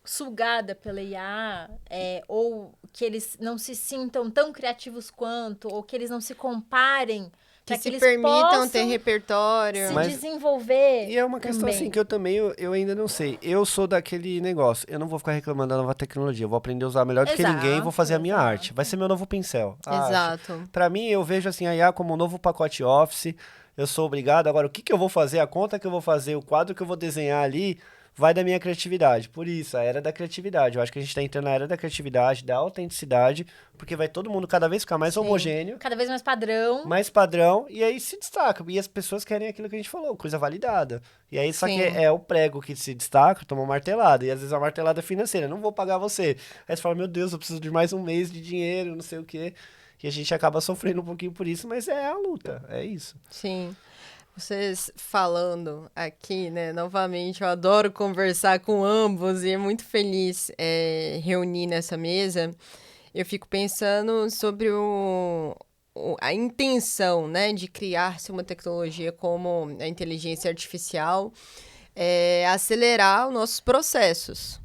sugada pela IA, ou que eles não se sintam tão criativos quanto, ou que eles não se comparem, Que para que se eles permitam possam ter repertório. se Mas- desenvolver E é uma questão também. assim que eu também eu ainda não sei. Eu sou daquele negócio. Eu não vou ficar reclamando da nova tecnologia. Eu vou aprender a usar melhor do que ninguém e vou fazer a minha Exato, arte. Vai ser meu novo pincel. A arte. Exato. Pra mim, eu vejo assim a IA como um novo pacote Office. Eu sou obrigado. Agora, o que que eu vou fazer? A conta que eu vou fazer, o quadro que eu vou desenhar ali, vai da minha criatividade. Por isso, a era da criatividade. Eu acho que a gente tá entrando na era da criatividade, da autenticidade, porque vai todo mundo cada vez ficar mais Sim. homogêneo, Cada vez mais padrão. mais padrão, e aí se destaca. E as pessoas querem aquilo que a gente falou, coisa validada. E aí, só que Sim. é o prego que se destaca, toma uma martelada. E às vezes a martelada é financeira, não vou pagar você. Aí você fala, meu Deus, eu preciso de mais um mês de dinheiro, não sei o quê. E a gente acaba sofrendo um pouquinho por isso, mas é a luta, é isso. Sim. Vocês falando aqui, né? Novamente, eu adoro conversar com ambos e é muito feliz reunir nessa mesa. Eu fico pensando sobre a intenção, né, de criar-se uma tecnologia como a inteligência artificial, acelerar os nossos processos.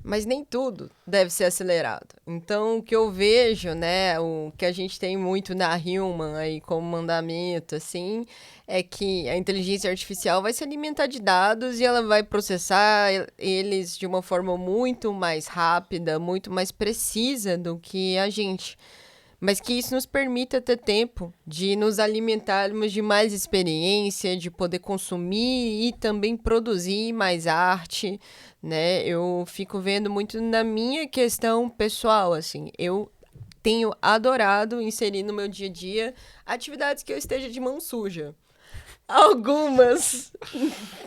Mas nem tudo deve ser acelerado. Então, o que eu vejo, né, o que a gente tem muito na Human aí como mandamento, assim, é que a inteligência artificial vai se alimentar de dados e ela vai processar eles de uma forma muito mais rápida, muito mais precisa do que a gente. Mas que isso nos permita ter tempo de nos alimentarmos de mais experiência, de poder consumir e também produzir mais arte, né? Eu fico vendo muito na minha questão pessoal, assim. Eu tenho adorado inserir no meu dia a dia atividades que eu esteja de mão suja. Algumas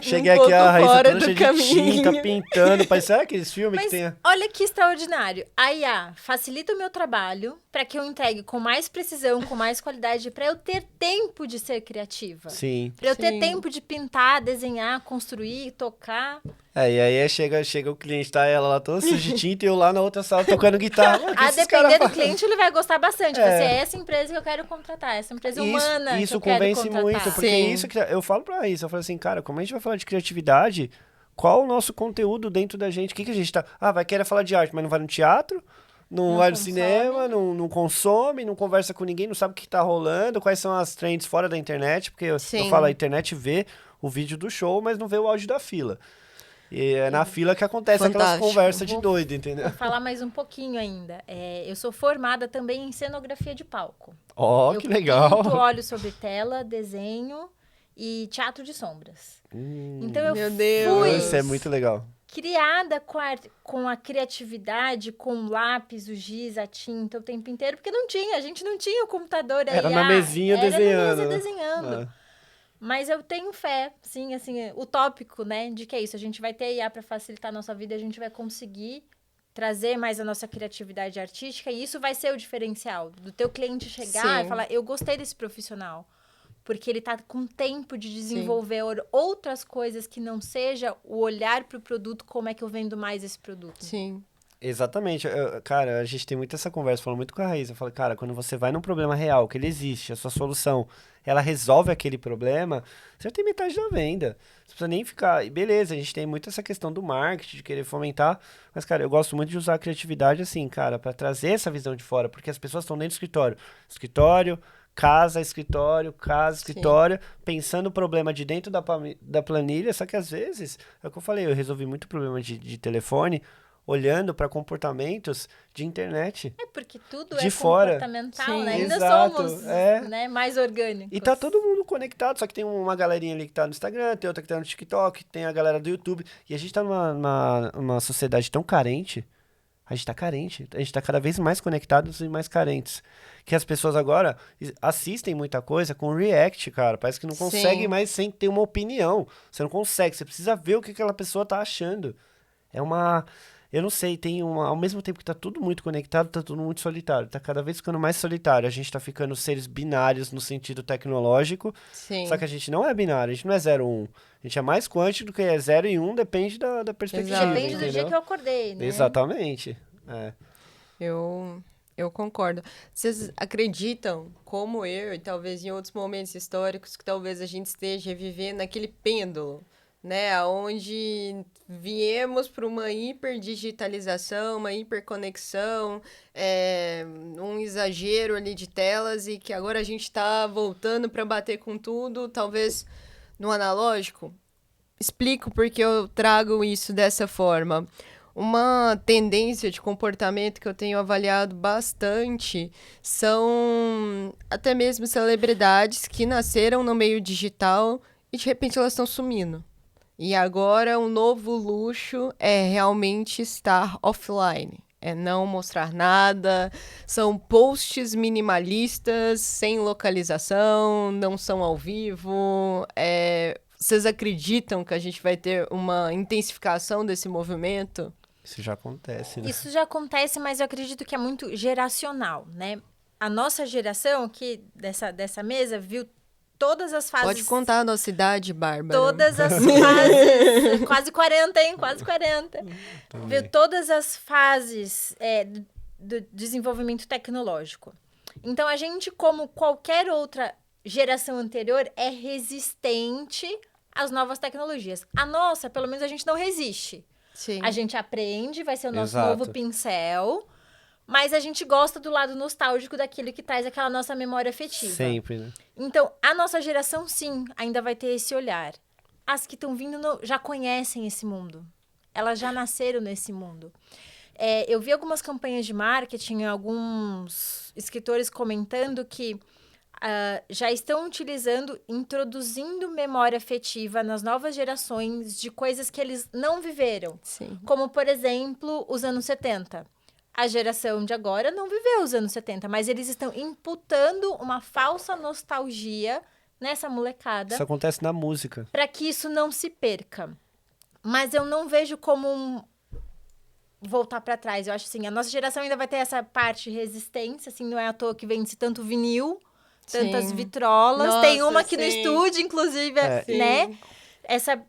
Cheguei um aqui, pouco a Raíssa fora toda do cheia de tinta, caminho. pintando. Parece aqueles filmes que Mas tem... olha que extraordinário. A IA facilita o meu trabalho para que eu entregue com mais precisão, com mais qualidade, para eu ter tempo de ser criativa. Sim. Para eu ter Sim. tempo de pintar, desenhar, construir, tocar. E aí chega o cliente, tá ela lá toda suja de tinta e eu lá na outra sala tocando guitarra. Mano, o que A esses caras depender do fazem? cliente, ele vai gostar bastante. É. Vai ser essa empresa que eu quero contratar, essa empresa humana que Isso eu quero convence contratar. muito, porque Sim. isso que eu falo pra Raíssa, eu falo assim, cara, como a gente vai falar de criatividade, qual o nosso conteúdo dentro da gente? O que a gente tá... vai querer falar de arte, mas não vai no teatro, não vai no consome. cinema, não consome, não conversa com ninguém, não sabe o que tá rolando, quais são as trends fora da internet, porque eu Sim. falo, a internet vê o vídeo do show, mas não vê o áudio da fila. E é na fila que acontece aquelas Fantástico. conversas de Vou- doido, entendeu? Vou falar mais um pouquinho ainda. Eu sou formada também em cenografia de palco. Ó, Eu que legal. pinto óleo sobre tela, desenho e teatro de sombras. Então eu Meu Deus. fui Isso é muito legal. criada com a criatividade, com o lápis, o giz, a tinta o tempo inteiro, porque a gente não tinha o computador aí. Era na mesinha desenhando, Na né? mesa desenhando. Ah. Mas eu tenho fé, sim, assim, utópico, né, de que é isso. A gente vai ter IA para facilitar a nossa vida, a gente vai conseguir trazer mais a nossa criatividade artística e isso vai ser o diferencial do teu cliente chegar Sim. e falar, eu gostei desse profissional. Porque ele tá com tempo de desenvolver outras coisas que não seja o olhar para o produto, como é que eu vendo mais esse produto. Sim. Exatamente. Cara, a gente tem muito essa conversa, falando muito com a Raíssa. Eu falo, cara, quando você vai num problema real, que ele existe, a sua solução, ela resolve aquele problema, você já tem metade da venda. Você precisa nem ficar... E beleza, a gente tem muito essa questão do marketing, de querer fomentar, mas, cara, eu gosto muito de usar a criatividade assim, cara, pra trazer essa visão de fora, porque as pessoas estão dentro do escritório. Escritório, casa, Sim. escritório, pensando o problema de dentro da planilha, só que às vezes, é o que eu falei, eu resolvi muito problema de telefone, olhando para comportamentos de internet. É porque tudo De é fora. comportamental, Sim. né? Ainda Exato, somos é. né, mais orgânicos. E tá todo mundo conectado, só que tem uma galerinha ali que tá no Instagram, tem outra que tá no TikTok, tem a galera do YouTube. E a gente tá numa sociedade tão carente. A gente tá carente. A gente tá cada vez mais conectados e mais carentes. Que as pessoas agora assistem muita coisa com react, cara. Parece que não Sim. consegue mais sem ter uma opinião. Você não consegue, você precisa ver o que aquela pessoa tá achando. É uma... Eu não sei, tem uma... Ao mesmo tempo que tá tudo muito conectado, tá tudo muito solitário. Tá cada vez ficando mais solitário. A gente tá ficando seres binários no sentido tecnológico. Sim. Só que a gente não é binário, a gente não é 0 1. A gente é mais quântico do que é 0 e 1, depende da perspectiva, Exato. Depende do dia entendeu? que eu acordei, né? Exatamente. É. Eu concordo. Vocês acreditam, como eu, e talvez em outros momentos históricos, que talvez a gente esteja vivendo naquele pêndulo, né? Onde viemos para uma hiperdigitalização, uma hiperconexão, um exagero ali de telas e que agora a gente está voltando para bater com tudo, talvez no analógico? Explico porque eu trago isso dessa forma. Uma tendência de comportamento que eu tenho avaliado bastante são até mesmo celebridades que nasceram no meio digital e de repente elas estão sumindo. E agora um novo luxo é realmente estar offline. É não mostrar nada, são posts minimalistas, sem localização, não são ao vivo. Vocês acreditam que a gente vai ter uma intensificação desse movimento? Isso já acontece, né? Isso já acontece, mas eu acredito que é muito geracional, né? A nossa geração aqui dessa mesa viu todas as fases... Pode contar a nossa idade, Bárbara. Todas as fases... Quase 40, hein? Quase 40. Viu todas as fases do desenvolvimento tecnológico. Então, a gente, como qualquer outra geração anterior, é resistente às novas tecnologias. A nossa, pelo menos, a gente não resiste. Sim. A gente aprende, vai ser o nosso Exato. novo pincel, mas a gente gosta do lado nostálgico daquilo que traz aquela nossa memória afetiva. Sempre, né? Então, a nossa geração, sim, ainda vai ter esse olhar. As que estão vindo já conhecem esse mundo. Elas já nasceram nesse mundo. Eu vi algumas campanhas de marketing, alguns escritores comentando que já estão introduzindo memória afetiva nas novas gerações de coisas que eles não viveram. Sim. Como, por exemplo, os anos 70. A geração de agora não viveu os anos 70, mas eles estão imputando uma falsa nostalgia nessa molecada Isso acontece na música. para que isso não se perca. Mas eu não vejo como voltar para trás. Eu acho assim, a nossa geração ainda vai ter essa parte de resistência, assim, não é à toa que vende tanto vinil, tantas Sim. vitrolas. Nossa, Tem uma aqui no sim. estúdio, inclusive, né? Essa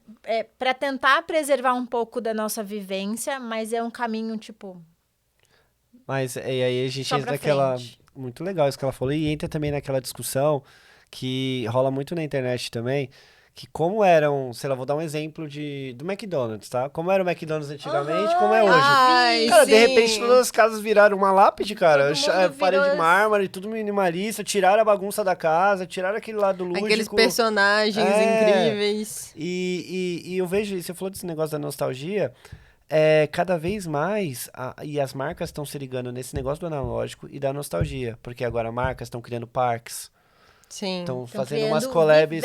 para tentar preservar um pouco da nossa vivência, mas é um caminho tipo Mas e aí a gente só entra pra naquela... frente. Muito legal isso que ela falou. E entra também naquela discussão que rola muito na internet também, que como eram... Sei lá, vou dar um exemplo do McDonald's, tá? Como era o McDonald's antigamente, como é hoje. Ai, Cara, de sim. repente todas as casas viraram uma lápide, cara. Todo mundo Parede virou de mármore, tudo minimalista. Tiraram a bagunça da casa, tiraram aquele lado lúdico. Aqueles personagens incríveis. E eu vejo, você falou desse negócio da nostalgia, cada vez mais, e as marcas estão se ligando nesse negócio do analógico e da nostalgia, porque agora marcas estão criando parques, Sim. estão Estão fazendo umas criando collabs,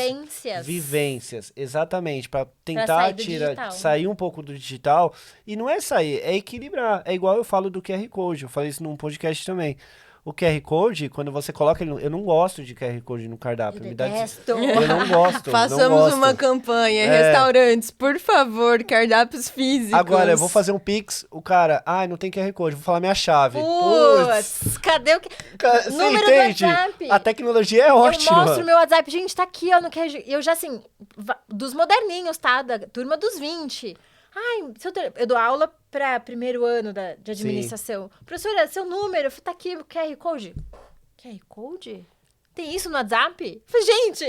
vivências. exatamente, para sair tentar do digital. sair um pouco do digital, e não é sair, é equilibrar, é igual eu falo do QR Code, eu falei isso num podcast também. O QR Code, quando você coloca ele eu não gosto de QR Code no cardápio. Eu Me dá detesto. Eu não gosto. Façamos não gosto. uma campanha. Restaurantes, por favor, cardápios físicos. Agora, eu vou fazer um Pix, o cara, não tem QR Code, vou falar minha chave. Putz. Putz, cadê o que... Você Número do entende? WhatsApp. A tecnologia é Eu ótima. mostro meu WhatsApp, gente, tá aqui, ó, no QG. Eu já, assim, dos moderninhos, tá? Da turma dos 20. Ai, eu dou aula para primeiro ano de administração. Professora, seu número, tá aqui o QR Code. QR Code? Tem isso no WhatsApp? Eu falei, gente!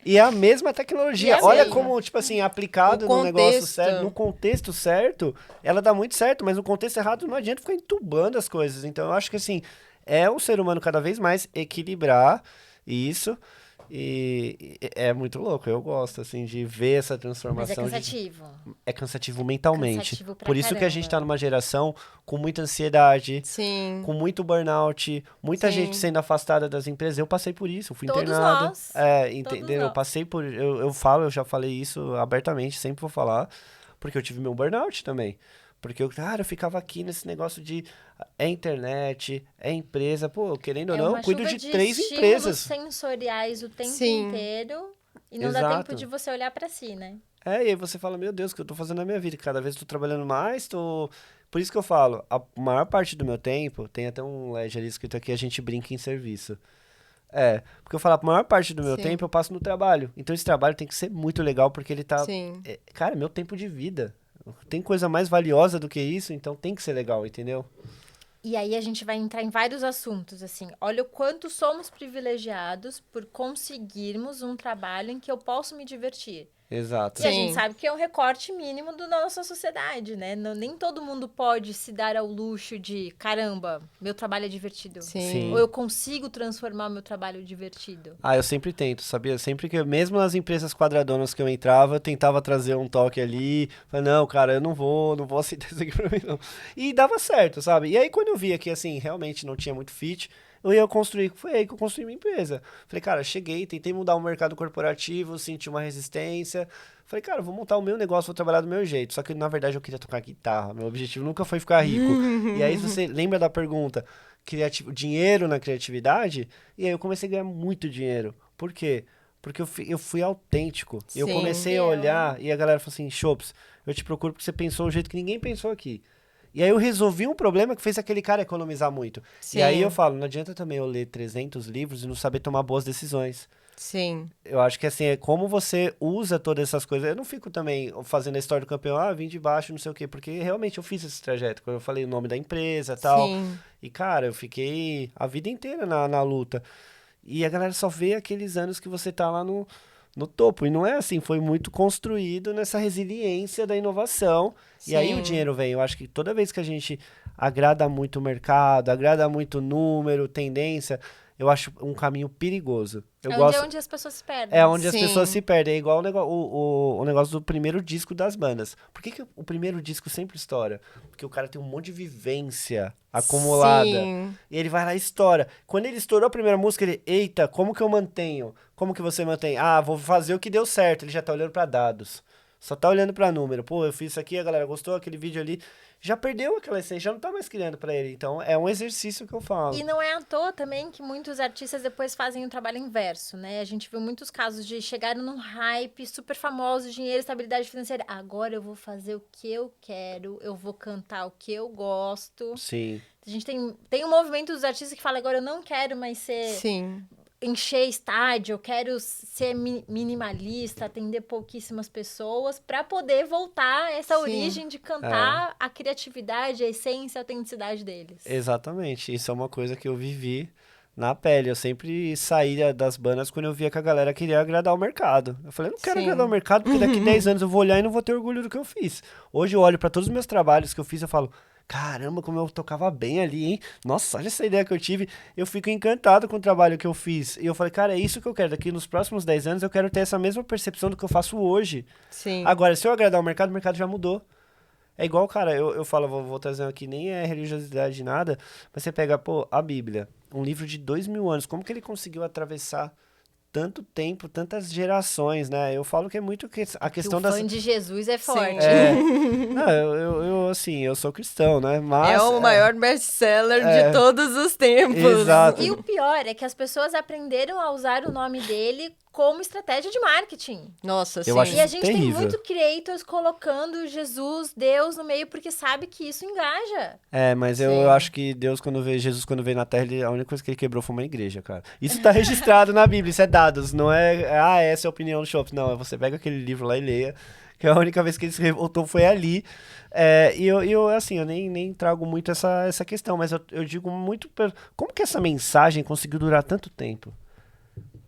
E é a mesma tecnologia. E é Olha mesmo. como, tipo assim, aplicado O no negócio contexto. certo, no contexto certo, ela dá muito certo, mas no contexto errado não adianta ficar entubando as coisas. Então, eu acho que, assim, é o ser humano cada vez mais equilibrar isso. E é muito louco. Eu gosto, assim, de ver essa Mas é transformação. cansativo. É cansativo mentalmente. Cansativo pra Por isso que a gente caramba. tá numa geração com muita ansiedade, Sim. com muito burnout, muita Sim. gente sendo afastada das empresas. Eu passei por isso, eu fui Todos internado. nós. Entendeu? Eu nós. passei por. Eu já falei isso abertamente, sempre vou falar, porque eu tive meu burnout também. Porque eu ficava aqui nesse negócio de internet, empresa, pô, querendo ou não, eu cuido de 3 estímulos empresas. sensoriais o tempo Sim. inteiro e não dá Exato. tempo de você olhar pra si, né? E aí você fala, meu Deus, o que eu tô fazendo na minha vida? Cada vez eu tô trabalhando mais, tô... Por isso que eu falo, a maior parte do meu tempo, tem até um LED ali escrito aqui, a gente brinca em serviço. Porque eu falo, a maior parte do meu Sim. tempo eu passo no trabalho. Então esse trabalho tem que ser muito legal, porque ele tá... Sim. Cara, é meu tempo de vida. Tem coisa mais valiosa do que isso, então tem que ser legal, entendeu? E aí a gente vai entrar em vários assuntos, assim. Olha o quanto somos privilegiados por conseguirmos um trabalho em que eu posso me divertir. Exato. E a Sim. gente sabe que é um recorte mínimo da nossa sociedade, né? Nem todo mundo pode se dar ao luxo de, caramba, meu trabalho é divertido. Sim. Ou eu consigo transformar o meu trabalho divertido. Eu sempre tento, sabia? Sempre que, mesmo nas empresas quadradonas que eu entrava, eu tentava trazer um toque ali. Falei, não, cara, eu não vou aceitar isso aqui pra mim, não. E dava certo, sabe? E aí, quando eu via que, assim, realmente não tinha muito fit, eu ia construir, foi aí que eu construí minha empresa. Falei, cara, cheguei, tentei mudar o mercado corporativo, senti uma resistência. Falei, cara, vou montar o meu negócio, vou trabalhar do meu jeito. Só que, na verdade, eu queria tocar guitarra. Meu objetivo nunca foi ficar rico. E aí, você lembra da pergunta, dinheiro na criatividade? E aí, eu comecei a ganhar muito dinheiro. Por quê? Porque eu fui autêntico. Eu Sim. comecei a olhar e a galera falou assim, Chops, eu te procuro porque você pensou um jeito que ninguém pensou aqui. E aí eu resolvi um problema que fez aquele cara economizar muito. Sim. E aí eu falo, não adianta também eu ler 300 livros e não saber tomar boas decisões. Sim. Eu acho que assim, é como você usa todas essas coisas. Eu não fico também fazendo a história do campeão, vim de baixo, não sei o quê, porque realmente eu fiz esse trajeto, quando eu falei o nome da empresa e tal. Sim. E, cara, eu fiquei a vida inteira na luta. E a galera só vê aqueles anos que você tá lá no topo. E não é assim, foi muito construído nessa resiliência da inovação. E aí Sim. o dinheiro vem. Eu acho que toda vez que a gente agrada muito o mercado, agrada muito o número, tendência, eu acho um caminho perigoso. Eu gosto... onde as pessoas se perdem. É onde as Sim. pessoas se perdem. É igual o negócio do primeiro disco das bandas. Por que o primeiro disco sempre estoura? Porque o cara tem um monte de vivência acumulada. Sim. E ele vai lá e estoura. Quando ele estourou a primeira música, ele... Eita, como que eu mantenho? Como que você mantém? Vou fazer o que deu certo. Ele já tá olhando pra dados. Só tá olhando pra número. Pô, eu fiz isso aqui, a galera gostou, aquele vídeo ali. Já perdeu aquela essência, já não tá mais criando pra ele. Então, é um exercício que eu falo. E não é à toa também que muitos artistas depois fazem o trabalho inverso, né? A gente viu muitos casos de chegarem num hype, super famoso, dinheiro, estabilidade financeira. Agora eu vou fazer o que eu quero, eu vou cantar o que eu gosto. Sim. A gente tem um movimento dos artistas que fala, agora eu não quero mais Sim. encher estádio, eu quero ser minimalista, atender pouquíssimas pessoas, para poder voltar a essa Sim. origem de cantar a criatividade, a essência, a autenticidade deles. Exatamente. Isso é uma coisa que eu vivi na pele. Eu sempre saía das bandas quando eu via que a galera queria agradar o mercado. Eu falei, eu não quero Sim. agradar o mercado, porque daqui 10 anos eu vou olhar e não vou ter orgulho do que eu fiz. Hoje eu olho pra todos os meus trabalhos que eu fiz e eu falo, caramba, como eu tocava bem ali, hein? Nossa, olha essa ideia que eu tive. Eu fico encantado com o trabalho que eu fiz. E eu falei, cara, é isso que eu quero. Daqui nos próximos 10 anos eu quero ter essa mesma percepção do que eu faço hoje. Sim. Agora, se eu agradar o mercado já mudou. É igual, cara, eu falo, vou trazer aqui, nem é religiosidade nada, mas você pega, a Bíblia, um livro de 2000 anos, como que ele conseguiu atravessar tanto tempo, tantas gerações, né? Eu falo que é muito a questão o das... fã de Jesus é forte. Não, eu sou cristão, né? Mas... É o maior best-seller de todos os tempos. Exato. E o pior é que as pessoas aprenderam a usar o nome dele como estratégia de marketing. Nossa, sim. Eu acho E a gente terrível. tem muito creators colocando Jesus, Deus no meio, porque sabe que isso engaja. Mas Sim. eu acho que Jesus quando veio na Terra, a única coisa que ele quebrou foi uma igreja, cara. Isso tá registrado na Bíblia, isso é dados, não é, essa é a opinião do Chops. Não, você pega aquele livro lá e leia, que a única vez que ele se revoltou foi ali. Assim, eu nem trago muito essa questão, mas eu digo muito, como que essa mensagem conseguiu durar tanto tempo?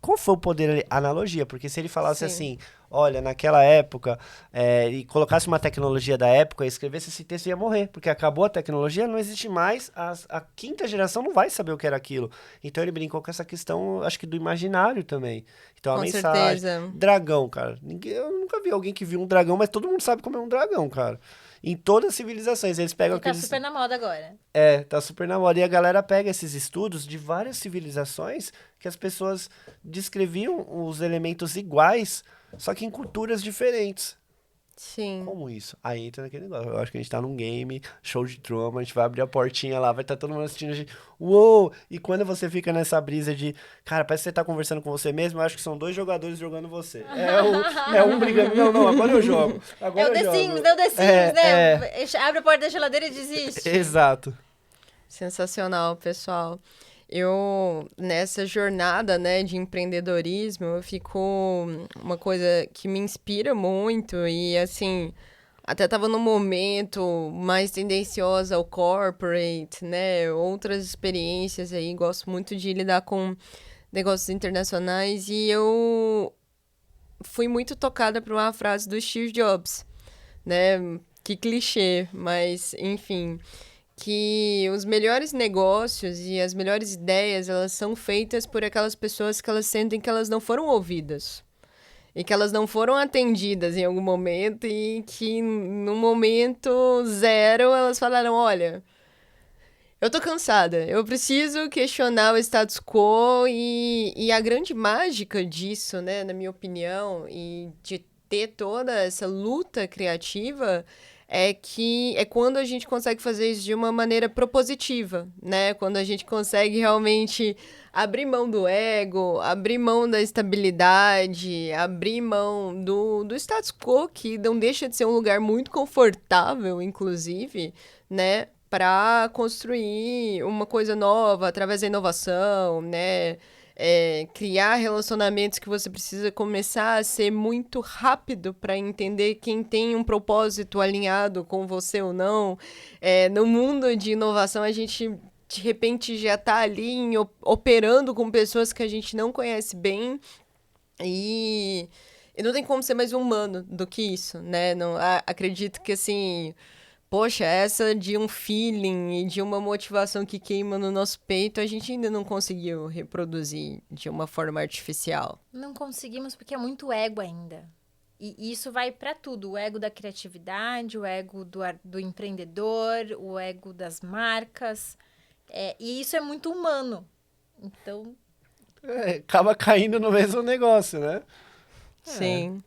Qual foi o poder ali? Analogia, porque se ele falasse assim, olha, naquela época, e colocasse uma tecnologia da época e escrevesse esse texto, ia morrer, porque acabou a tecnologia, não existe mais, a quinta geração não vai saber o que era aquilo. Então ele brincou com essa questão, acho que do imaginário também. Então Com a mensagem, certeza. dragão, cara, eu nunca vi alguém que viu um dragão, mas todo mundo sabe como é um dragão, cara. Em todas as civilizações, eles pegam E tá aqueles... super na moda agora. Tá super na moda. E a galera pega esses estudos de várias civilizações que as pessoas descreviam os elementos iguais, só que em culturas diferentes. Sim. Como isso? Aí entra naquele negócio. Eu acho que a gente tá num game, show de Truman, a gente vai abrir a portinha lá, vai estar todo mundo assistindo, a gente... Uou! E quando você fica nessa brisa de... Cara, parece que você tá conversando com você mesmo, eu acho que são 2 jogadores jogando você. É um brigando. Não, agora eu jogo. Agora É o eu The jogo. Sims, é o The Sims, né? Abre a porta da geladeira e desiste. Exato. Sensacional, pessoal. Eu, nessa jornada, né, de empreendedorismo, eu fico uma coisa que me inspira muito e, assim, até estava num momento mais tendencioso ao corporate, né, outras experiências aí, gosto muito de lidar com negócios internacionais e eu fui muito tocada por uma frase do Steve Jobs, né, que clichê, mas, enfim... que os melhores negócios e as melhores ideias, elas são feitas por aquelas pessoas que elas sentem que elas não foram ouvidas. E que elas não foram atendidas em algum momento e que no momento zero elas falaram, olha, eu tô cansada, eu preciso questionar o status quo e a grande mágica disso, né, na minha opinião, e de ter toda essa luta criativa é que é quando a gente consegue fazer isso de uma maneira propositiva, né? Quando a gente consegue realmente abrir mão do ego, abrir mão da estabilidade, abrir mão do status quo, que não deixa de ser um lugar muito confortável, inclusive, né? Para construir uma coisa nova através da inovação, né? Criar relacionamentos que você precisa começar a ser muito rápido para entender quem tem um propósito alinhado com você ou não. No mundo de inovação, a gente, de repente, já está ali operando com pessoas que a gente não conhece bem e não tem como ser mais humano do que isso, né? Não, acredito que, assim... Poxa, essa de um feeling e de uma motivação que queima no nosso peito, a gente ainda não conseguiu reproduzir de uma forma artificial. Não conseguimos porque é muito ego ainda. E isso vai para tudo. O ego da criatividade, o ego do empreendedor, o ego das marcas. E isso é muito humano. Então... acaba caindo no mesmo negócio, né? Sim.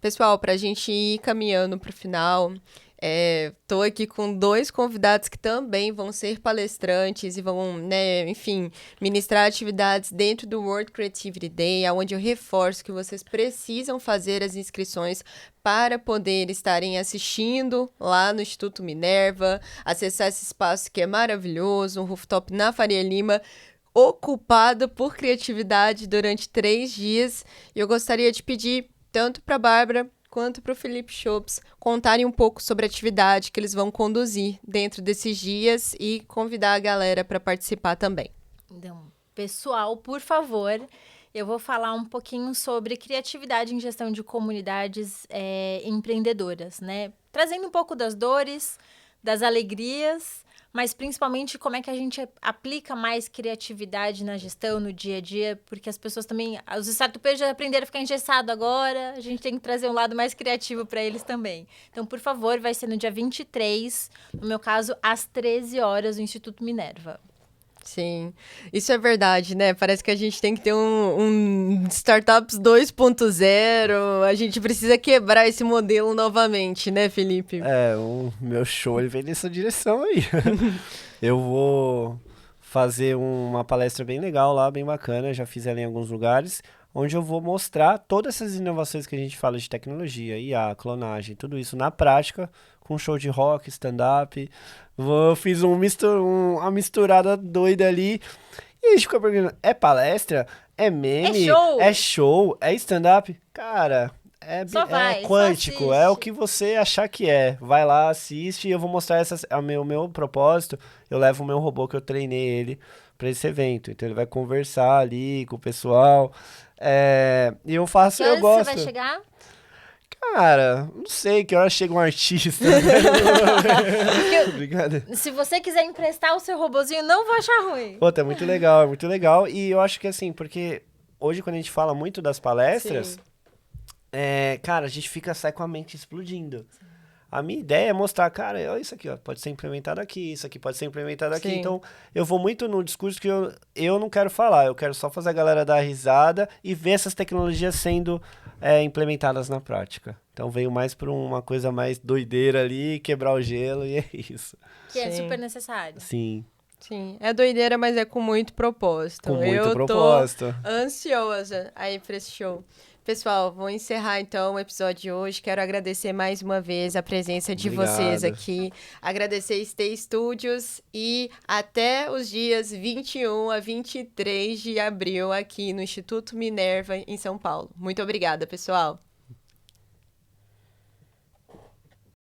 Pessoal, para a gente ir caminhando para o final... Tô aqui com 2 convidados que também vão ser palestrantes e vão, né, enfim, ministrar atividades dentro do World Creativity Day, onde eu reforço que vocês precisam fazer as inscrições para poder estarem assistindo lá no Instituto Minerva, acessar esse espaço que é maravilhoso, um rooftop na Faria Lima, ocupado por criatividade durante 3 dias. E eu gostaria de pedir tanto para a Bárbara quanto para o Felipe Schops contarem um pouco sobre a atividade que eles vão conduzir dentro desses dias e convidar a galera para participar também. Então, pessoal, por favor, eu vou falar um pouquinho sobre criatividade em gestão de comunidades empreendedoras, né? Trazendo um pouco das dores, das alegrias, mas principalmente como é que a gente aplica mais criatividade na gestão, no dia a dia, porque as pessoas também, os startupeiros já aprenderam a ficar engessado agora, a gente tem que trazer um lado mais criativo para eles também. Então, por favor, vai ser no dia 23, no meu caso, às 13 horas, no Instituto Minerva. Sim, isso é verdade, né? Parece que a gente tem que ter um Startups 2.0, a gente precisa quebrar esse modelo novamente, né, Felipe? O meu show ele vem nessa direção aí. Eu vou fazer uma palestra bem legal lá, bem bacana, já fiz ela em alguns lugares, onde eu vou mostrar todas essas inovações que a gente fala de tecnologia, IA, clonagem, tudo isso na prática, com show de rock, stand-up. Eu fiz uma misturada doida ali. E a gente ficou perguntando, é palestra? É meme? É show? É show? É stand-up? Cara, Só vai, só quântico, é o assiste. que você achar que é. Vai lá, assiste e eu vou mostrar o meu propósito. Eu levo o meu robô que eu treinei ele pra esse evento. Então ele vai conversar ali com o pessoal. E eu faço, Que eu horas você vai gosto. chegar? Cara, não sei que hora chega um artista. Obrigado. Se você quiser emprestar o seu robozinho, não vou achar ruim. Pô, é muito legal, é muito legal. E eu acho que assim, porque hoje quando a gente fala muito das palestras, Sim. cara, a gente sai com a mente explodindo. A minha ideia é mostrar, cara, olha isso aqui, ó, pode ser implementado aqui, isso aqui pode ser implementado aqui. Sim. Então, eu vou muito no discurso que eu não quero falar, eu quero só fazer a galera dar risada e ver essas tecnologias sendo implementadas na prática. Então, veio mais para uma coisa mais doideira ali, quebrar o gelo e é isso. Que é Sim. super necessário. Sim, Sim, é doideira, mas é com muito propósito. com muito eu propósito. tô ansiosa aí pra esse show. Pessoal, vou encerrar então o episódio de hoje. Quero agradecer mais uma vez a presença de vocês Obrigado. aqui. Agradecer Stay Studios e até os dias 21 a 23 de abril aqui no Instituto Minerva, em São Paulo. Muito obrigada, pessoal.